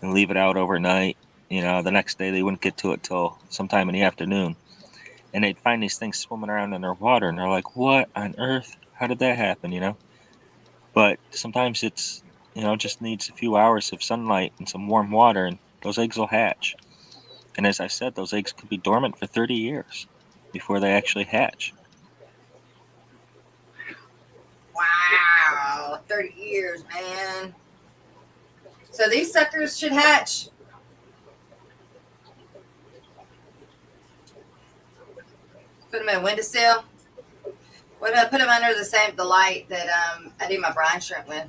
and leave it out overnight. You know, the next day they wouldn't get to it till sometime in the afternoon, and they'd find these things swimming around in their water, and they're like, what on earth? How did that happen, you know? But sometimes it's, you know, just needs a few hours of sunlight and some warm water, and those eggs will hatch. And as I said, those eggs could be dormant for 30 years before they actually hatch. Wow, 30 years, man. So these suckers should hatch. Put them in a windowsill. What about put them under the light that I do my brine shrimp with?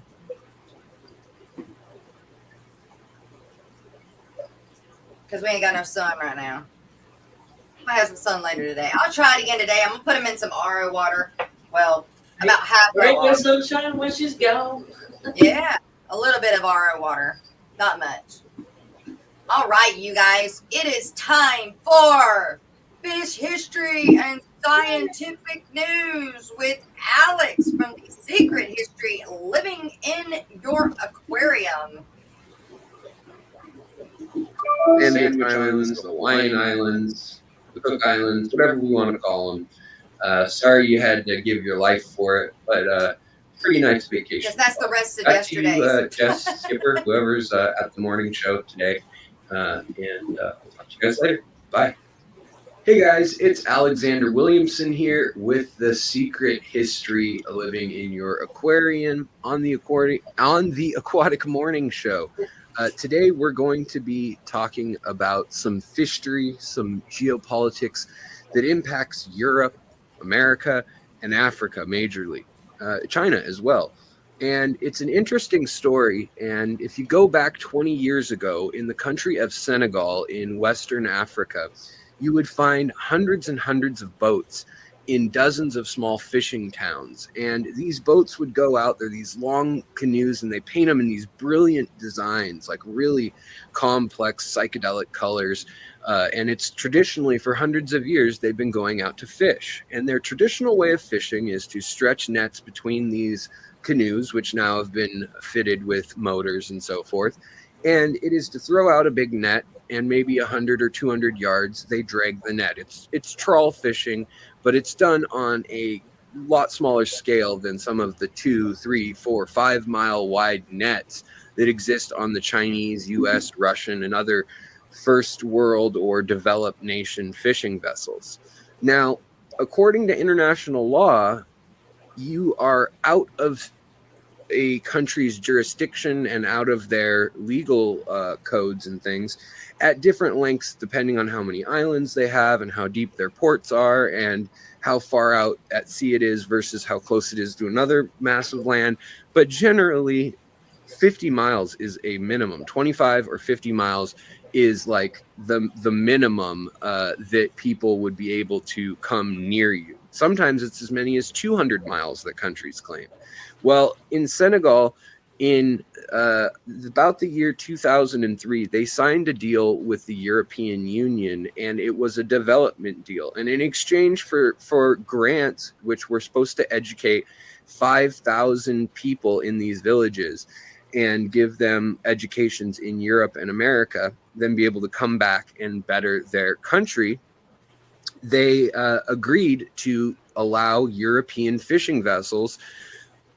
Because we ain't got no sun right now. Might have some sun later today. I'll try it again today. I'm gonna put them in some RO water. Well, about half. Ain't no sunshine when she's gone. Yeah, a little bit of RO water, not much. All right, you guys, it is time for fish history and scientific news with Alex from the Secret History Living in Your Aquarium. Sandwich Islands, the Hawaiian Islands, the Cook Islands, whatever we want to call them. Sorry you had to give your life for it, but pretty nice vacation. Because that's the rest of Back yesterday's. to you, Jess, Skipper, whoever's at the morning show today. And I'll talk to you guys later. Bye. Hey guys, it's Alexander Williamson here with the secret history of living in your aquarium on the Aquatic Morning Show. Today we're going to be talking about some fishery, some geopolitics that impacts Europe, America, and Africa majorly, China as well. And it's an interesting story. And if you go back 20 years ago in the country of Senegal in Western Africa, you would find hundreds and hundreds of boats in dozens of small fishing towns. And these boats would go out, they're these long canoes, and they paint them in these brilliant designs, like really complex psychedelic colors. And it's traditionally, for hundreds of years, they've been going out to fish. And their traditional way of fishing is to stretch nets between these canoes, which now have been fitted with motors and so forth. And it is to throw out a big net, and maybe 100 or 200 yards, they drag the net. It's trawl fishing, but it's done on a lot smaller scale than some of the 2, 3, 4, 5 mile wide nets that exist on the Chinese, US, Russian, and other first world or developed nation fishing vessels. Now, according to international law, you are out of a country's jurisdiction and out of their legal codes and things at different lengths, depending on how many islands they have and how deep their ports are and how far out at sea it is versus how close it is to another massive land. But generally, 50 miles is a minimum. 25 or 50 miles is like the minimum that people would be able to come near you. Sometimes it's as many as 200 miles that countries claim. Well, in Senegal, in about the year 2003, they signed a deal with the European Union, and it was a development deal. And in exchange for grants, which were supposed to educate 5,000 people in these villages and give them educations in Europe and America, then be able to come back and better their country, they agreed to allow European fishing vessels,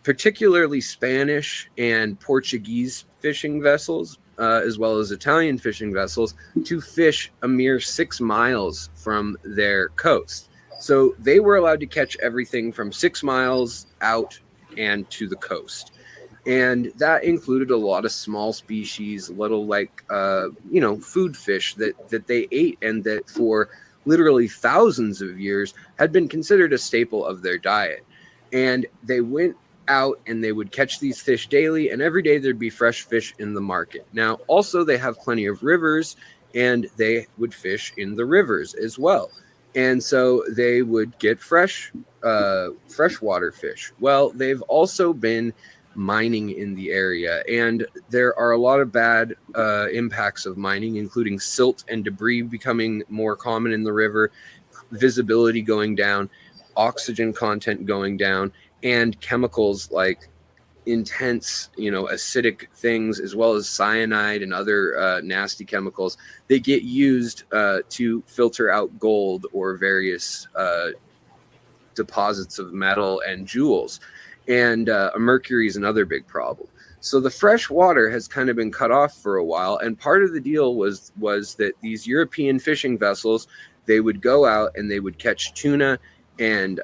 particularly Spanish and Portuguese fishing vessels, as well as Italian fishing vessels, to fish a mere 6 miles from their coast. So they were allowed to catch everything from 6 miles out and to the coast. And that included a lot of small species, little like, food fish that they ate, and that for literally thousands of years had been considered a staple of their diet. And they went out and they would catch these fish daily, and every day there'd be fresh fish in the market. Now, also they have plenty of rivers, and they would fish in the rivers as well. And so they would get freshwater fish. Well, they've also been mining in the area, and there are a lot of bad impacts of mining, including silt and debris becoming more common in the river, visibility going down, oxygen content going down, and chemicals like intense, acidic things, as well as cyanide and other nasty chemicals that get used to filter out gold or various deposits of metal and jewels. And mercury is another big problem. So the fresh water has kind of been cut off for a while. And part of the deal was that these European fishing vessels, they would go out and they would catch tuna and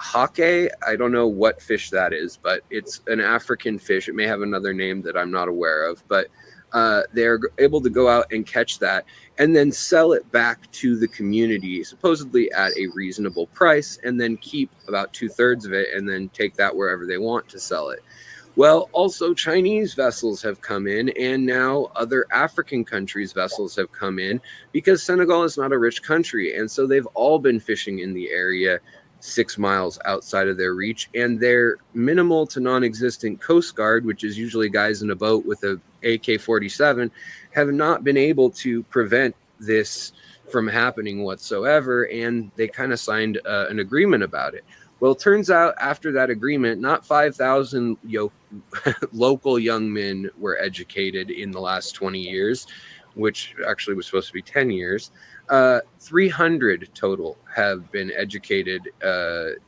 hake. I don't know what fish that is, but it's an African fish. It may have another name that I'm not aware of, but they're able to go out and catch that and then sell it back to the community, supposedly at a reasonable price, and then keep about 2/3 of it and then take that wherever they want to sell it. Well, also Chinese vessels have come in, and now other African countries' vessels have come in, because Senegal is not a rich country. And so they've all been fishing in the area 6 miles outside of their reach, and their minimal to non-existent Coast Guard, which is usually guys in a boat with a AK-47, have not been able to prevent this from happening whatsoever, and they kind of signed an agreement about it. Well, it turns out after that agreement, not 5,000 local young men were educated in the last 20 years, which actually was supposed to be 10 years. 300 total have been educated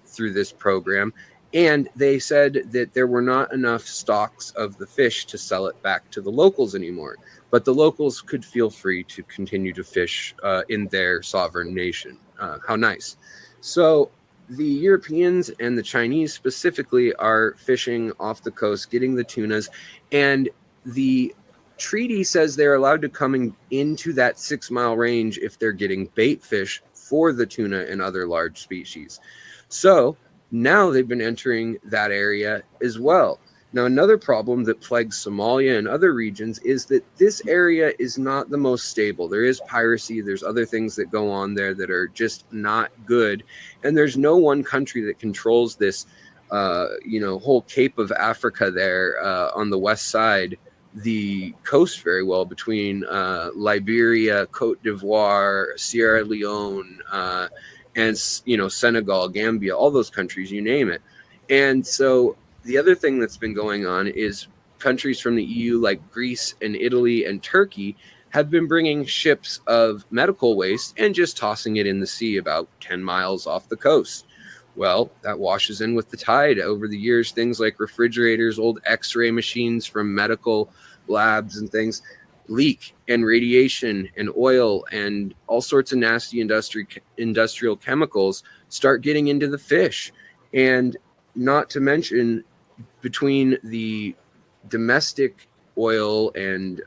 through this program. And they said that there were not enough stocks of the fish to sell it back to the locals anymore. But the locals could feel free to continue to fish in their sovereign nation. how nice. So the Europeans and the Chinese specifically are fishing off the coast, getting the tunas, and the treaty says they're allowed to come into that 6 mile range if they're getting bait fish for the tuna and other large species. So now they've been entering that area as well. Now, another problem that plagues Somalia and other regions is that this area is not the most stable. There is piracy. There's other things that go on there that are just not good. And there's no one country that controls this, whole Cape of Africa there on the west side, the coast very well between Liberia, Cote d'Ivoire, Sierra Leone, and Senegal, Gambia, all those countries, you name it. And so the other thing that's been going on is countries from the EU like Greece and Italy and Turkey have been bringing ships of medical waste and just tossing it in the sea about 10 miles off the coast. Well, that washes in with the tide. Over the years, things like refrigerators, old x-ray machines from medical labs and things leak, and radiation and oil and all sorts of nasty industrial chemicals start getting into the fish. And not to mention, between the domestic oil and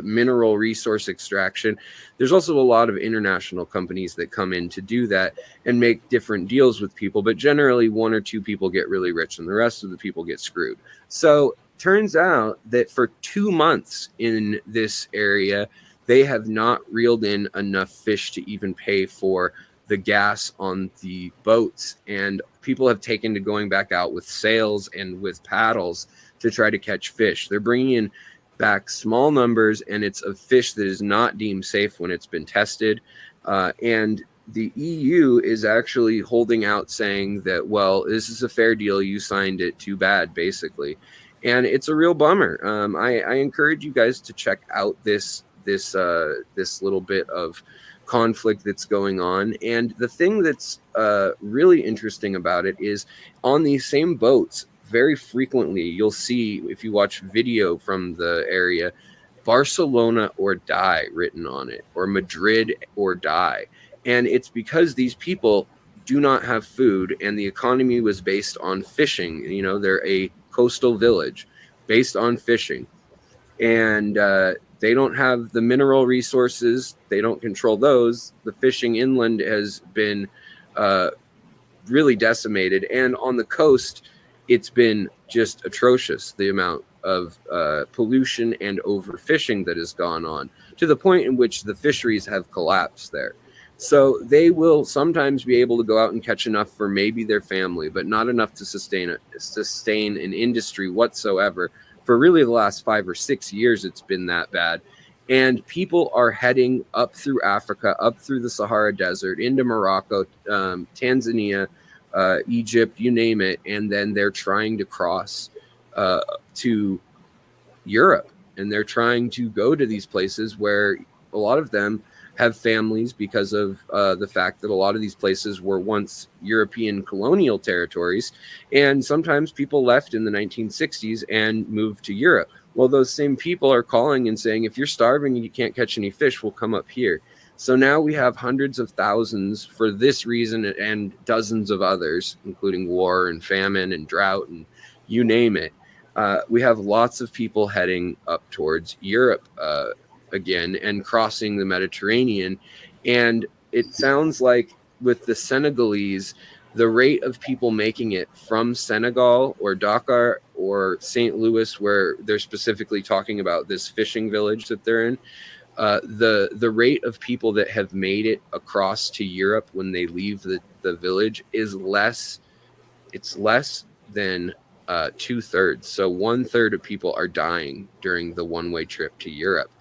mineral resource extraction, there's also a lot of international companies that come in to do that and make different deals with people, but generally one or two people get really rich and the rest of the people get screwed. So turns out that for 2 months in this area, they have not reeled in enough fish to even pay for the gas on the boats, and people have taken to going back out with sails and with paddles to try to catch fish. They're bringing in back small numbers, and it's a fish that is not deemed safe when it's been tested. And the EU is actually holding out saying that, well, this is a fair deal. You signed it. Too bad, basically. And it's a real bummer. I encourage you guys to check out this little bit of conflict that's going on. And the thing that's really interesting about it is on these same boats, very frequently you'll see, if you watch video from the area, Barcelona or die written on it, or Madrid or die. And it's because these people do not have food, and the economy was based on fishing. They're a coastal village based on fishing, and they don't have the mineral resources. They don't control those. The fishing inland has been really decimated, and on the coast it's been just atrocious, the amount of pollution and overfishing that has gone on, to the point in which the fisheries have collapsed there. So they will sometimes be able to go out and catch enough for maybe their family, but not enough to sustain an industry whatsoever. For really the last 5 or 6 years, it's been that bad. And people are heading up through Africa, up through the Sahara Desert, into Morocco, Tanzania, Egypt, you name it. And then they're trying to cross to Europe. And they're trying to go to these places where a lot of them have families, because of the fact that a lot of these places were once European colonial territories. And sometimes people left in the 1960s and moved to Europe. Well, those same people are calling and saying, if you're starving and you can't catch any fish, we'll come up here. So now we have hundreds of thousands for this reason, and dozens of others, including war and famine and drought and you name it. We have lots of people heading up towards Europe again and crossing the Mediterranean. And it sounds like with the Senegalese, the rate of people making it from Senegal or Dakar or St. Louis, where they're specifically talking about this fishing village that they're in, the rate of people that have made it across to Europe when they leave the village is less. It's less than 2/3. So 1/3 of people are dying during the one-way trip to Europe.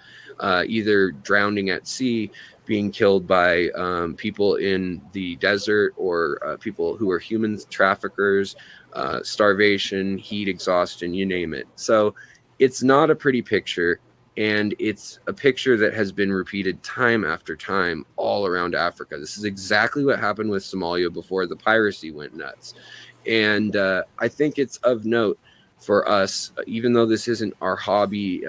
Either drowning at sea, being killed by people in the desert, or people who are human traffickers, starvation, heat exhaustion, you name it. So it's not a pretty picture, and it's a picture that has been repeated time after time all around Africa. This is exactly what happened with Somalia before the piracy went nuts. And I think it's of note for us, even though this isn't our hobby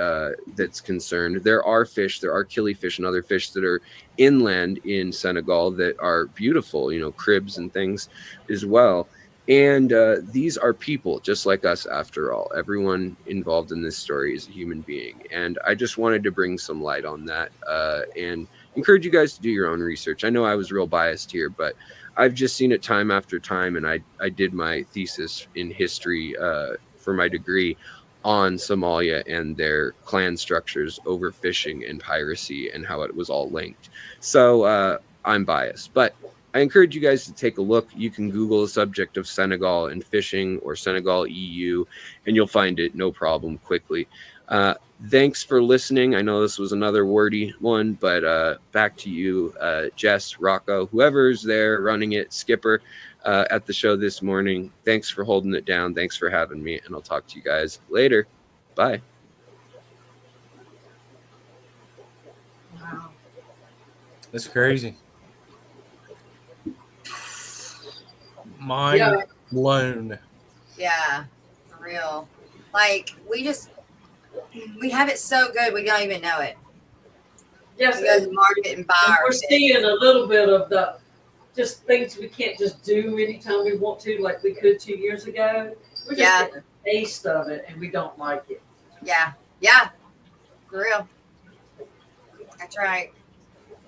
that's concerned, there are killifish and other fish that are inland in Senegal that are beautiful, cribs and things as well. And these are people just like us, after all. Everyone involved in this story is a human being. And I just wanted to bring some light on that and encourage you guys to do your own research. I know I was real biased here, but I've just seen it time after time. And I did my thesis in history for my degree on Somalia and their clan structures, overfishing and piracy, and how it was all linked. So I'm biased, but I encourage you guys to take a look. You can Google the subject of Senegal and fishing or Senegal EU, and you'll find it no problem quickly. Thanks for listening. I know this was another wordy one, but back to you, Jess, Rocco, whoever's there running it, Skipper, at the show this morning. Thanks for holding it down. Thanks for having me, and I'll talk to you guys later. Bye. Wow. That's crazy. Mind blown. Yeah, for real. Like, we have it so good, we don't even know it. Yes, We go to the market and buy and our we're fish. seeing a little bit of the just things we can't just do anytime we want to, like we could 2 years ago. We're just getting a taste of it, and we don't like it. Yeah, for real. That's right.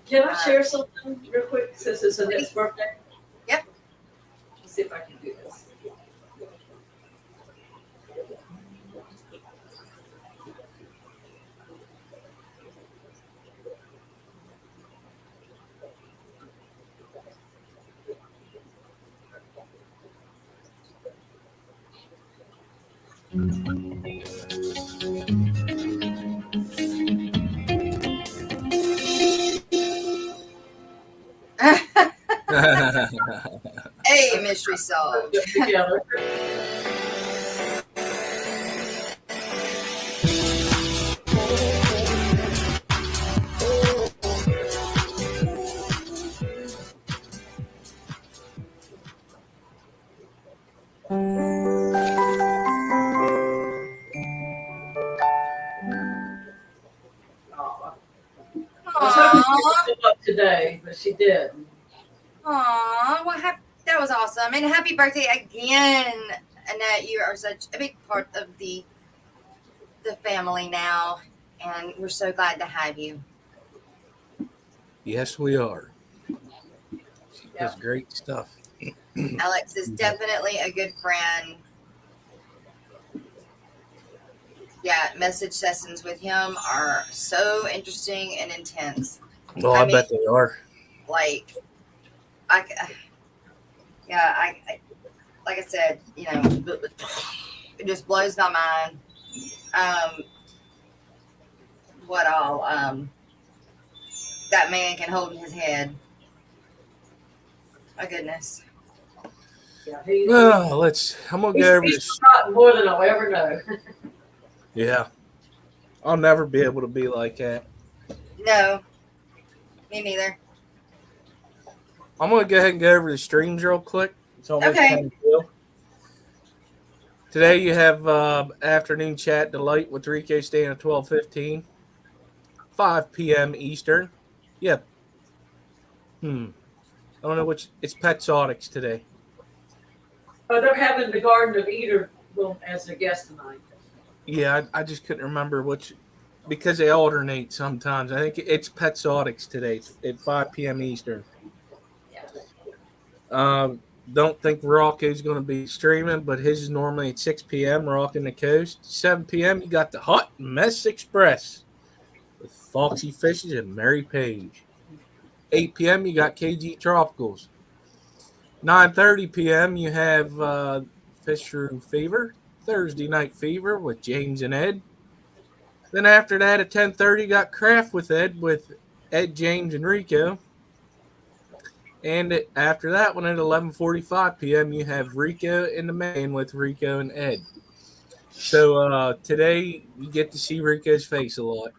Can I share something real quick since it's Annette's birthday? Yep. Let's see if I can do this. Hey, mystery solved. Together. I was hoping she would come up today, but she didn't. Aw, well, that was awesome. And happy birthday again, Annette. You are such a big part of the family now, and we're so glad to have you. Yes, we are. She does great stuff. Alex is definitely a good friend. Yeah, message sessions with him are so interesting and intense. Oh, I bet they are. Like, like I said, it just blows my mind. What all that man can hold in his head. My goodness. Yeah, I'm gonna go over he's this. forgotten more than I'll ever know. Yeah, I'll never be able to be like that. No, me neither. I'm gonna go ahead and go over the streams real quick. It's almost kind of cool. Today you have afternoon chat delight with Rico staying at 12:15, 5 p.m. Eastern. Yep. I don't know which. It's Petsotics today. Oh, they're having the Garden of Eden as their guest tonight. Yeah, I just couldn't remember which, because they alternate sometimes. I think it's Petsotics today. It's at 5 p.m. Eastern. Don't think Rocco's going to be streaming, but his is normally at 6 p.m. Rocking the Coast. 7 p.m. you got the Hot Mess Express with Foxy Fishes and Mary Page. 8 p.m. you got KG Tropicals. 9:30 p.m. you have Fish Room Fever, Thursday Night Fever with James and Ed. Then after that at 10:30 you got Craft with Ed, James, and Rico. And after that one at 11:45 p.m. you have Rico in the main with Rico and Ed. So today you get to see Rico's face a lot.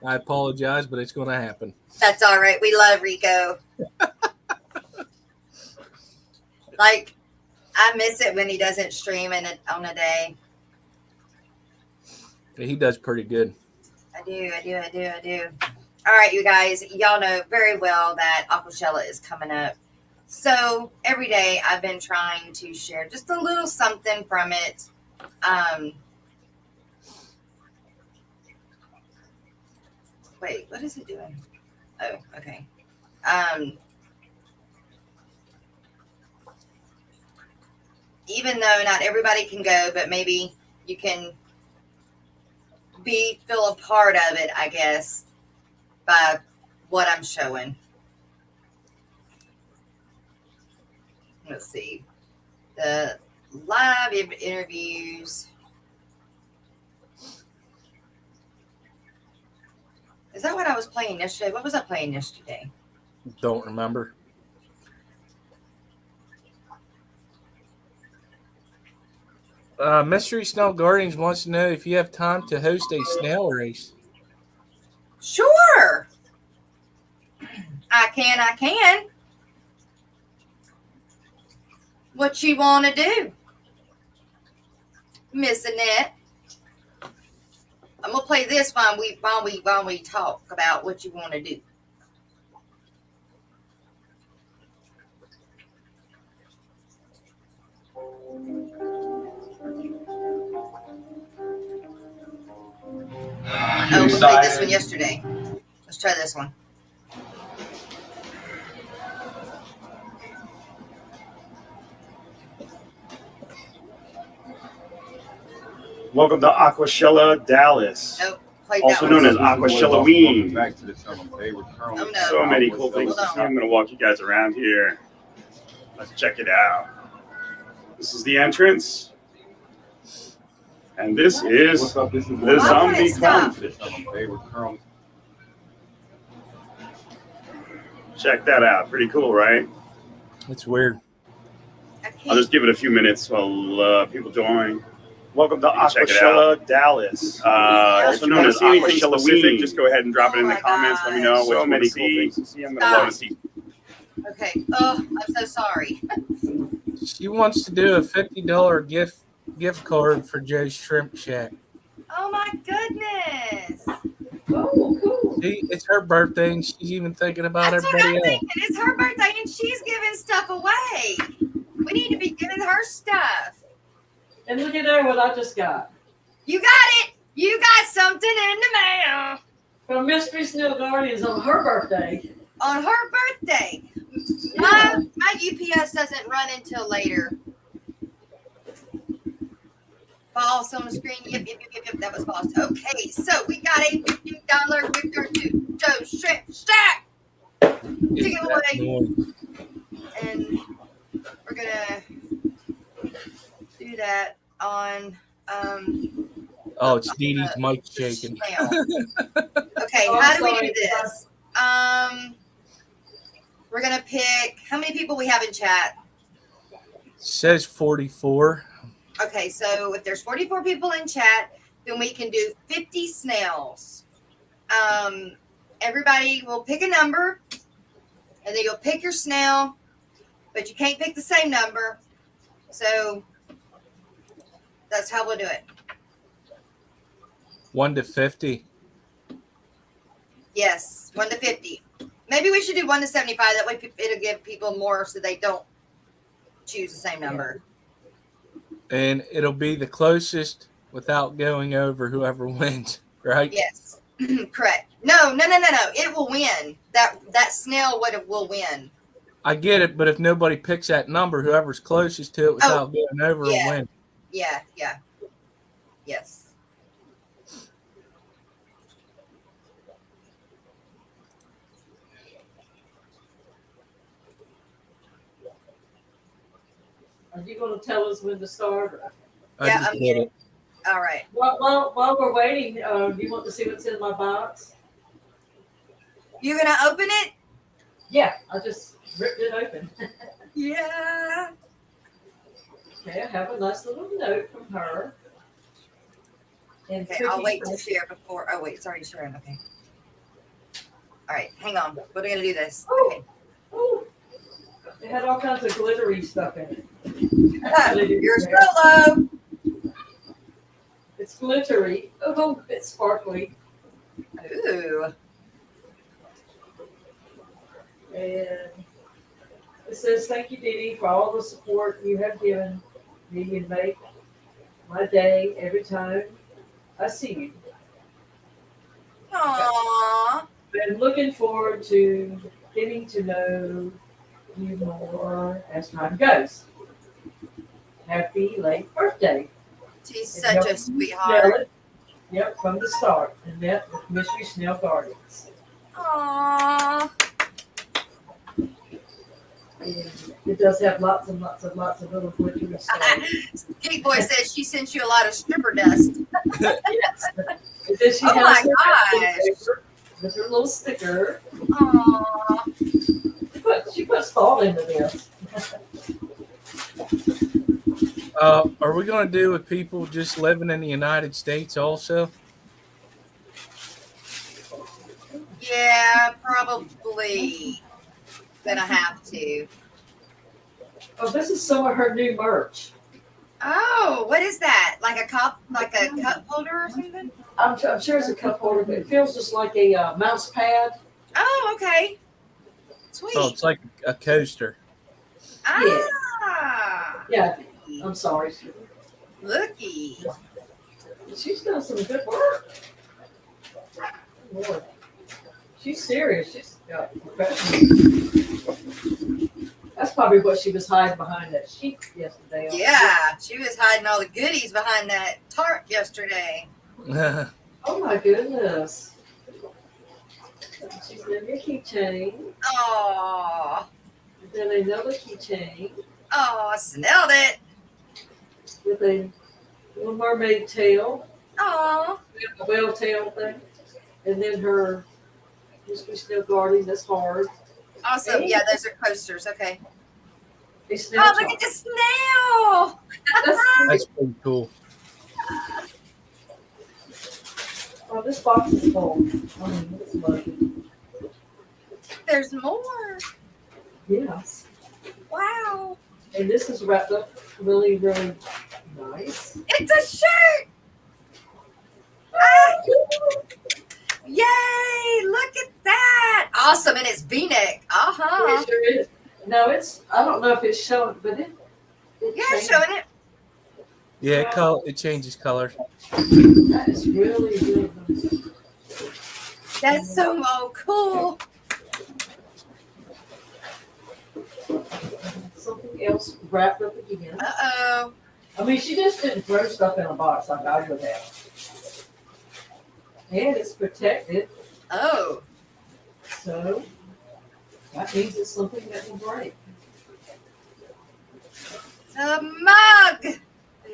I apologize, but it's going to happen. That's all right. We love Rico. Like, I miss it when he doesn't stream on a day. He does pretty good. I do. All right, you guys, y'all know very well that Aquashella is coming up. So every day I've been trying to share just a little something from it. Wait, what is it doing? Oh, okay. Even though not everybody can go, but maybe you can feel a part of it, I guess, by what I'm showing. Let's see. The live interviews. Is that what I was playing yesterday? What was I playing yesterday? Don't remember. Mystery Snail Guardians wants to know if you have time to host a snail race. Sure. I can. What you want to do, Miss Annette? I'm gonna play this while we talk about what you want to do. Oh, we played this one yesterday. Let's try this one. Welcome to Aquashella Dallas, Oh, played also that known one. as Aquashelloween. Oh, no. So many cool things to Hold see. on. I'm going to walk you guys around here. Let's check it out. This is the entrance. And this is the zombie clownfish. Check that out. Pretty cool, right? It's weird. I'll just give it a few minutes while people join. Welcome to Aquashella Dallas, also known as Aquashelloween. Just go ahead and drop it in the comments. Let me know what you want to see. I'm going to love to see. Okay. Oh, I'm so sorry. She wants to do a $50 gift card for Joe's Shrimp Shack. Oh my goodness. Oh, cool. See, it's her birthday, and she's even thinking about That's what everybody I'm else. thinking. It's her birthday and she's giving stuff away. We need to be giving her stuff. And look at there what I just got. You got it. You got something in the mail. From Mystery Snail Guardians on her birthday. On her birthday. My UPS doesn't run until later. False on the screen. Yep. That was false. Okay, so we got a $50 gift card to Joe's Shrimp Shack to give away. And we're gonna do that on Oh, it's Dee Dee's mic shaking. Okay, Oh, how do we sorry. do this? We're gonna pick how many people we have in chat. Says 44. Okay, so if there's 44 people in chat, then we can do 50 snails. Everybody will pick a number, and then you'll pick your snail, but you can't pick the same number. So that's how we'll do it. 1 to 50. Yes, 1 to 50. Maybe we should do 1 to 75. That way it'll give people more so they don't choose the same number. And it'll be the closest without going over whoever wins, right? Yes, correct. No. It will win. That snail will win. I get it, but if nobody picks that number, whoever's closest to it without going over will win. Yeah. Yes. Are you going to tell us when to start? I Yeah, just I'm did getting it. All right. While we're waiting, do you want to see what's in my box? You're gonna open it? Yeah, I just ripped it open. Yeah. Okay, I have a nice little note from her. And Okay, I'll wait to share before. Oh wait, sorry, sharing. Okay. All right, hang on. We're gonna do this. Okay. Oh, it had all kinds of glittery stuff in it. You're solo. It's glittery. Oh, it's sparkly. Ooh. And it says, thank you, Dee Dee, for all the support you have given me and make my day every time I see you. Aww. I'm looking forward to getting to know you more as time goes. Happy late birthday. She's And such y'all a can sweetheart. smell it. Yep, from the start. And met with Mystery Snail Gardens. Aww. And it does have lots and lots and lots of little glittery stuff. Geek Boy says she sent you a lot of stripper dust. Yes. And then she Oh has my her gosh. paper with her little sticker. Aww. She puts thought into this. Are we going to do with people just living in the United States also? Yeah, probably gonna have to. Oh, this is some of her new merch. Oh, what is that? Like a cup holder or something? I'm sure it's a cup holder, but it feels just like a mouse pad. Oh, okay. Sweet. Oh, it's like a coaster. Ah. Yeah. I'm sorry. Looky. She's done some good work. Lord. She's serious. She's got professional. That's probably what she was hiding behind that sheet yesterday. Yeah, she was hiding all the goodies behind that tarp yesterday. Oh my goodness. She's got a keychain. Oh. Then another keychain. Oh, I smelled it. With a little mermaid tail. Oh. A whale tail thing. And then her Mystery Snail Guardian, that's hard. Awesome. And Yeah, those are coasters. Okay. a snail Oh, look at the snail. That's pretty cool. Oh, this box is full. I mean, it's loaded. There's more. Yes. Wow. And this is wrapped up really, really nice. It's a shirt. Ah. Yay! Look at that. Awesome. And it's V-neck. Uh-huh. It sure is. No, I don't know if it's showing, but it Yeah, it's showing it. Yeah, it changes color. That is really, really nice. That's so cool. Something else wrapped up again. Uh-oh. I mean, she just didn't throw stuff in a box like I would have. And it's protected. Oh. So that means it's something that will break. A mug.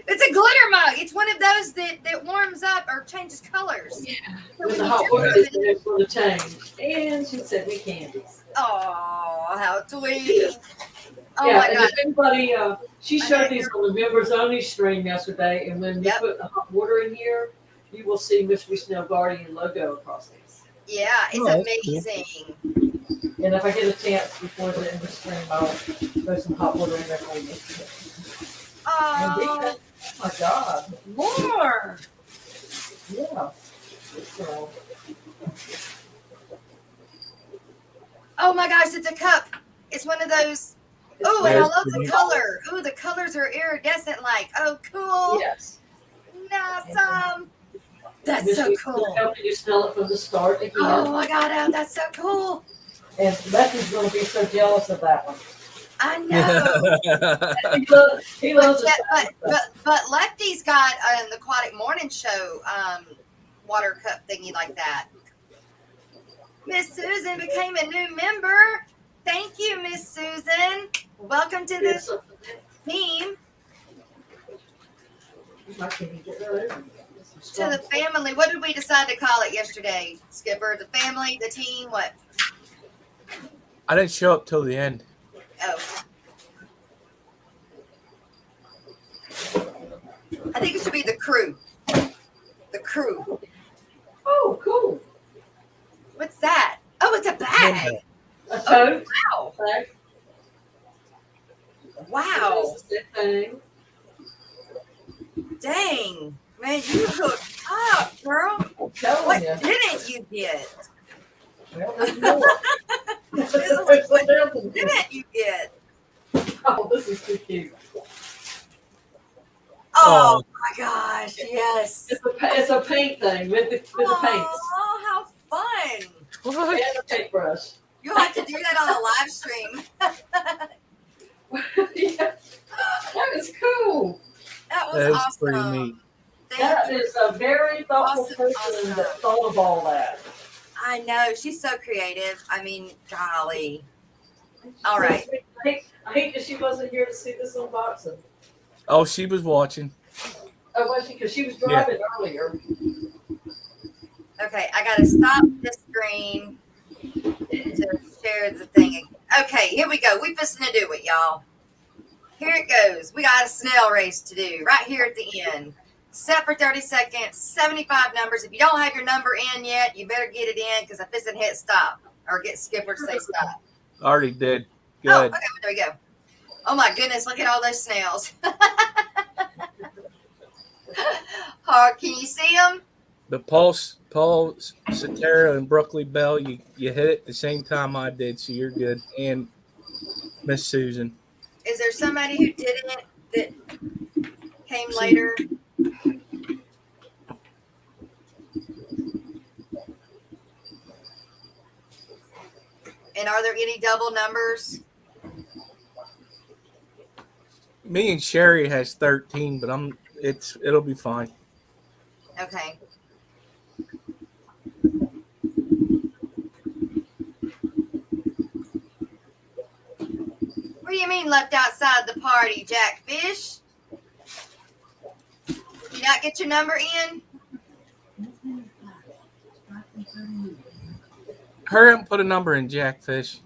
It's a glitter mug. It's one of those that warms up or changes colors. Yeah. So With when the you hot drip water, it- it's going to change. And she said we candies. Oh, how sweet. Oh yeah, my and God. if anybody, she showed these on the members only stream yesterday, and when you put the hot water in here, you will see Mystery Snail Guardian logo across these. Yeah, it's amazing. And if I get a chance before the end of the stream, I'll throw some hot water in there for you. Oh, my God. more. Yeah. So, Oh my gosh, it's a cup. It's one of those. Oh, and I love the color. Oh, the colors are iridescent like. Oh, cool. Yes. Awesome. That's so cool. Helping you smell it from the start again. Oh my God, oh, that's so cool. And Lefty's going to be so jealous of that one. I know. he loves but Lefty's got an Aquatic Morning Show water cup thingy like that. Miss Susan became a new member. Thank you, Miss Susan. Welcome to the team. To the family. What did we decide to call it yesterday, Skipper? The family, the team, what? I didn't show up till the end. Oh. I think it should be the crew. The crew. Oh, cool. What's that? Oh, it's a bag. A tote. Oh, wow. Wow. Dang. Man, you hooked up, girl. I'm telling What you. didn't you get? Well, there's more. What didn't you get? Oh, this is too cute. Oh my gosh, yes. It's a paint thing with the paints. Oh, how fun. What? And a paintbrush. You'll have to do that on a live stream. Yeah. That is cool. That was That's awesome. pretty neat. That is a very thoughtful person Awesome. that thought of all that. I know. She's so creative. I mean, golly. All right. I hate that she wasn't here to see this unboxing. Oh, she was watching. Oh, was she? Because she was driving earlier. Okay, I got to stop the screen to share the thing. Okay, here we go. We fisting to do it, y'all. Here it goes. We got a snail race to do right here at the end. Set for 30 seconds, 75 numbers. If you don't have your number in yet, you better get it in because I'm fisting to hit stop or get Skipper to say stop. Already did. Oh, Good. okay, there we go. Oh my goodness, look at all those snails. Can you see them? The Paul, Satara, and Brooklyn Bell, you hit it at the same time I did, so you're good. And Miss Susan. Is there somebody who didn't that came later? And are there any double numbers? Me and Sherry has 13, but it'll be fine. Okay. What do you mean left outside the party, Jack Fish? Did you not get your number in? Hurry up and put a number in, Jackfish.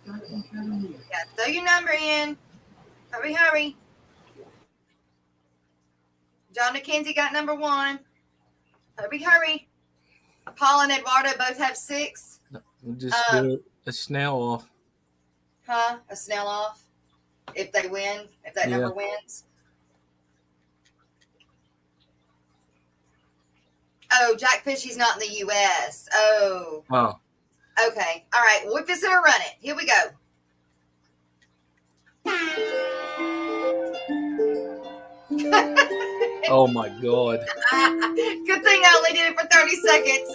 Yeah, throw your number in. Hurry, hurry. John McKenzie got number 1. Hurry, hurry. Paul and Eduardo both have 6. We'll just do a snail off. Huh? A snail off. If they win, if that number wins. Oh, Jack Fishy's not in the U.S. Oh. Oh. Okay. All right. We're just going to run it. Here we go. Oh, my God. Good thing I only did it for 30 seconds.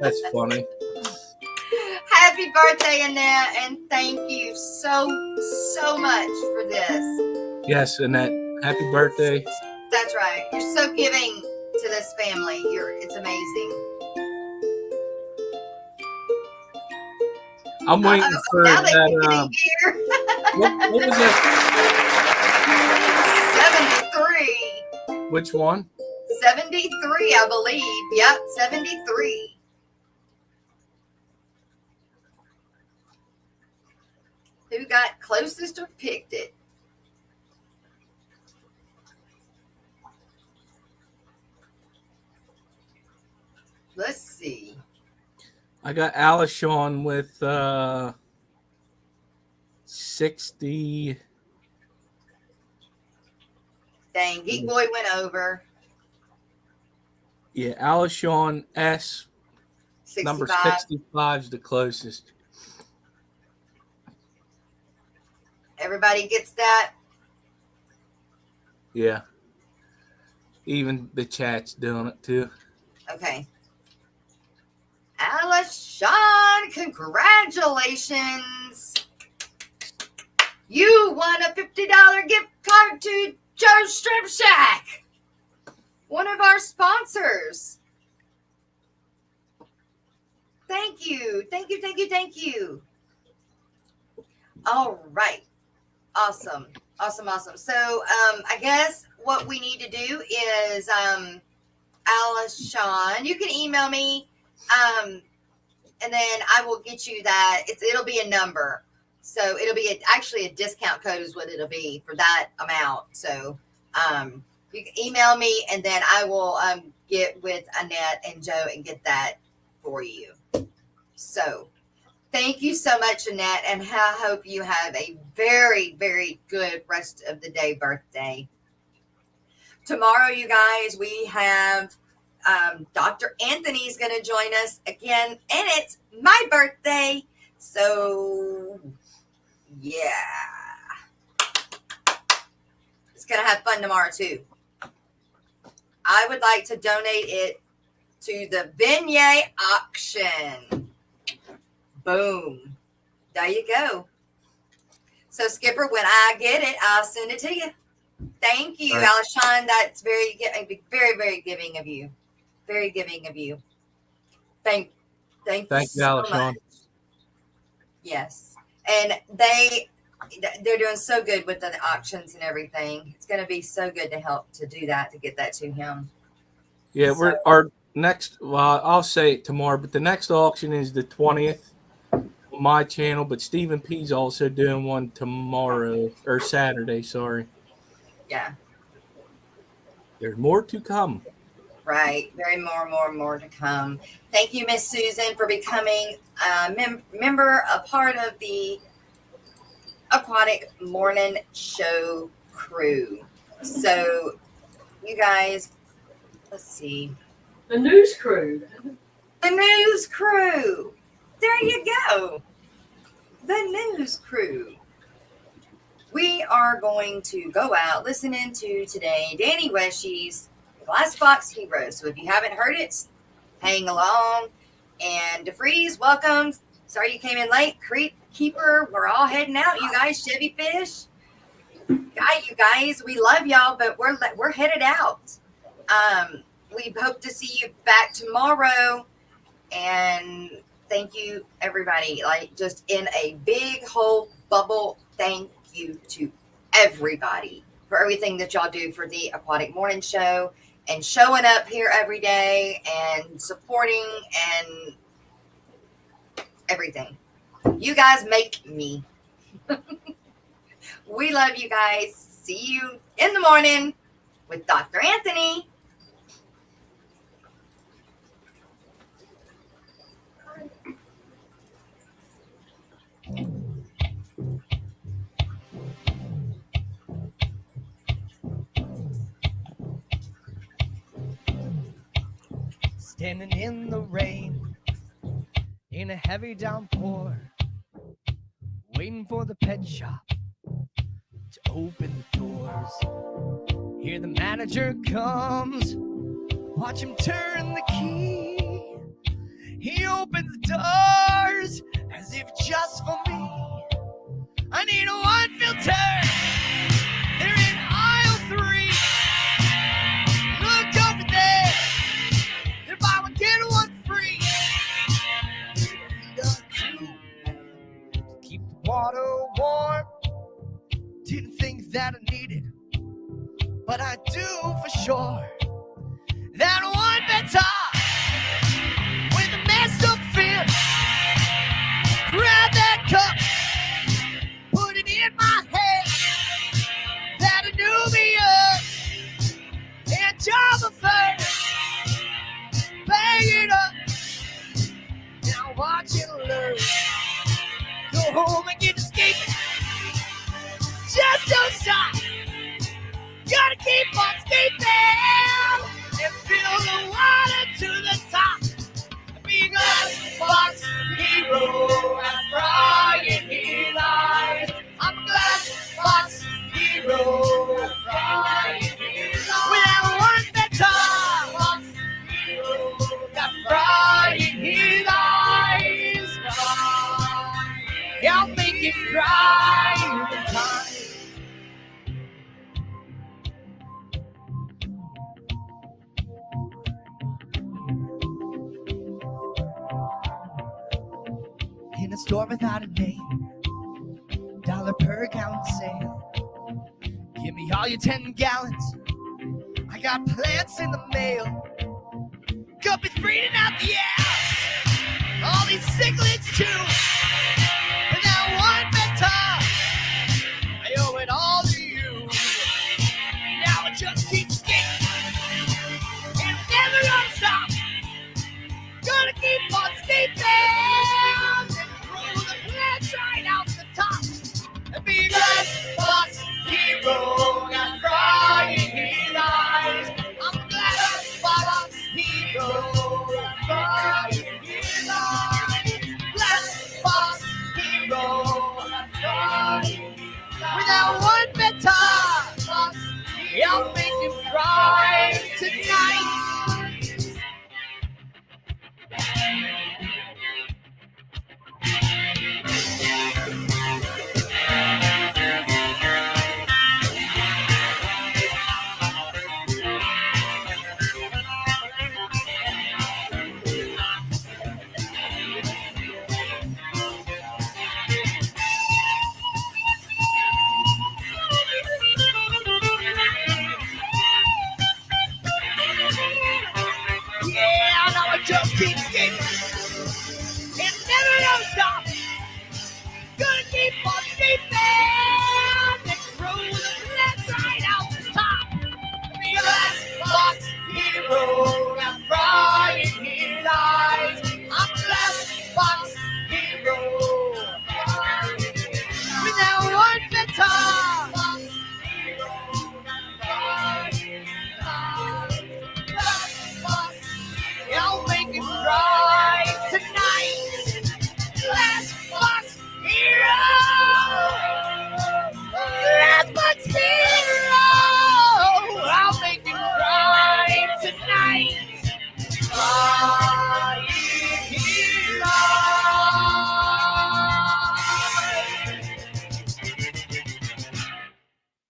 That's funny. Happy birthday, Annette, and thank you so much for this. Yes, Annette. Happy birthday. That's right. You're so giving to this family. It's amazing. I'm waiting for now they that. can get in here. What was that? 73. Which one? 73, I believe. Yep, 73. Who got closest or picked it? Let's see. I got Alishon with 60. Dang, Geek Boy went over. Yeah, Alishon S. 65. Number 65 is the closest. Everybody gets that? Yeah. Even the chat's doing it too. Okay. Alishon, congratulations. You won a $50 gift card to Joe's Strip Shack, one of our sponsors. Thank you. Thank you, thank you, thank you. All right. Awesome. Awesome, awesome. So I guess what we need to do is Alishon, you can email me and then I will get you that. It'll be a number. So it'll be actually a discount code is what it'll be for that amount. So you can email me and then I will get with Annette and Joe and get that for you. So Thank you so much, Annette, and I hope you have a very, very good rest of the day birthday. Tomorrow, you guys, we have Dr. Anthony's going to join us again, and it's my birthday. So, yeah. It's going to have fun tomorrow, too. I would like to donate it to the beignet auction. Boom. There you go. So, Skipper, when I get it, I'll send it to you. Thank you, Alshon. That's very, very, very giving of you. Very giving of you. Thank you so much. Yes. And they're doing so good with the auctions and everything. It's going to be so good to help to do that, to get that to him. Yeah, So, our next, well, I'll say it tomorrow, but the next auction is the 20th on my channel, but Stephen P's also doing one tomorrow, or Saturday, sorry. yeah. There's more to come. Right. Very more to come. Thank you, Miss Susan, for becoming a part of the Aquatic Morning Show crew. So, you guys, let's see. The news crew. The news crew. There you go. The news crew. We are going to go out listening to today Danny Weshy's Glass Box Heroes. So if you haven't heard it, hang along. And DeFreeze, welcome. Sorry you came in late. Creep Keeper, we're all heading out. You guys, Chevy Fish. You guys, we love y'all, but we're headed out. We hope to see you back tomorrow. And thank you, everybody. Like, just in a big whole bubble, thank you to everybody for everything that y'all do for the Aquatic Morning Show and showing up here every day and supporting and everything. You guys make me. We love you guys. See you in the morning with Dr. Anthony. Standing in the rain, in a heavy downpour, waiting for the pet shop to open the doors. Here the manager comes, watch him turn the key. He opens the doors as if just for me. I need a wine filter. They're in aisle 3. Look over there. They're buy one get one free. To keep the water warm. Didn't think that I needed, but I do for sure. That one better with a messed up fin. Grab that cup, put it in my hand. That a Nubia and Java first. Bang it up, now watch it learn. Go home and get escaping. Just don't stop. Gotta keep on escaping and fill the water to the top. Be a glass box hero and Brian he lies. I'm a glass box hero and Brian he lies. Without one better box hero that Brian he lies. I'll make it cry in time. In a store without a name, $1 per gallon sale. Give me all your 10 gallons. I got plants in the mail. Guppies breeding out the ass. All these cichlids too.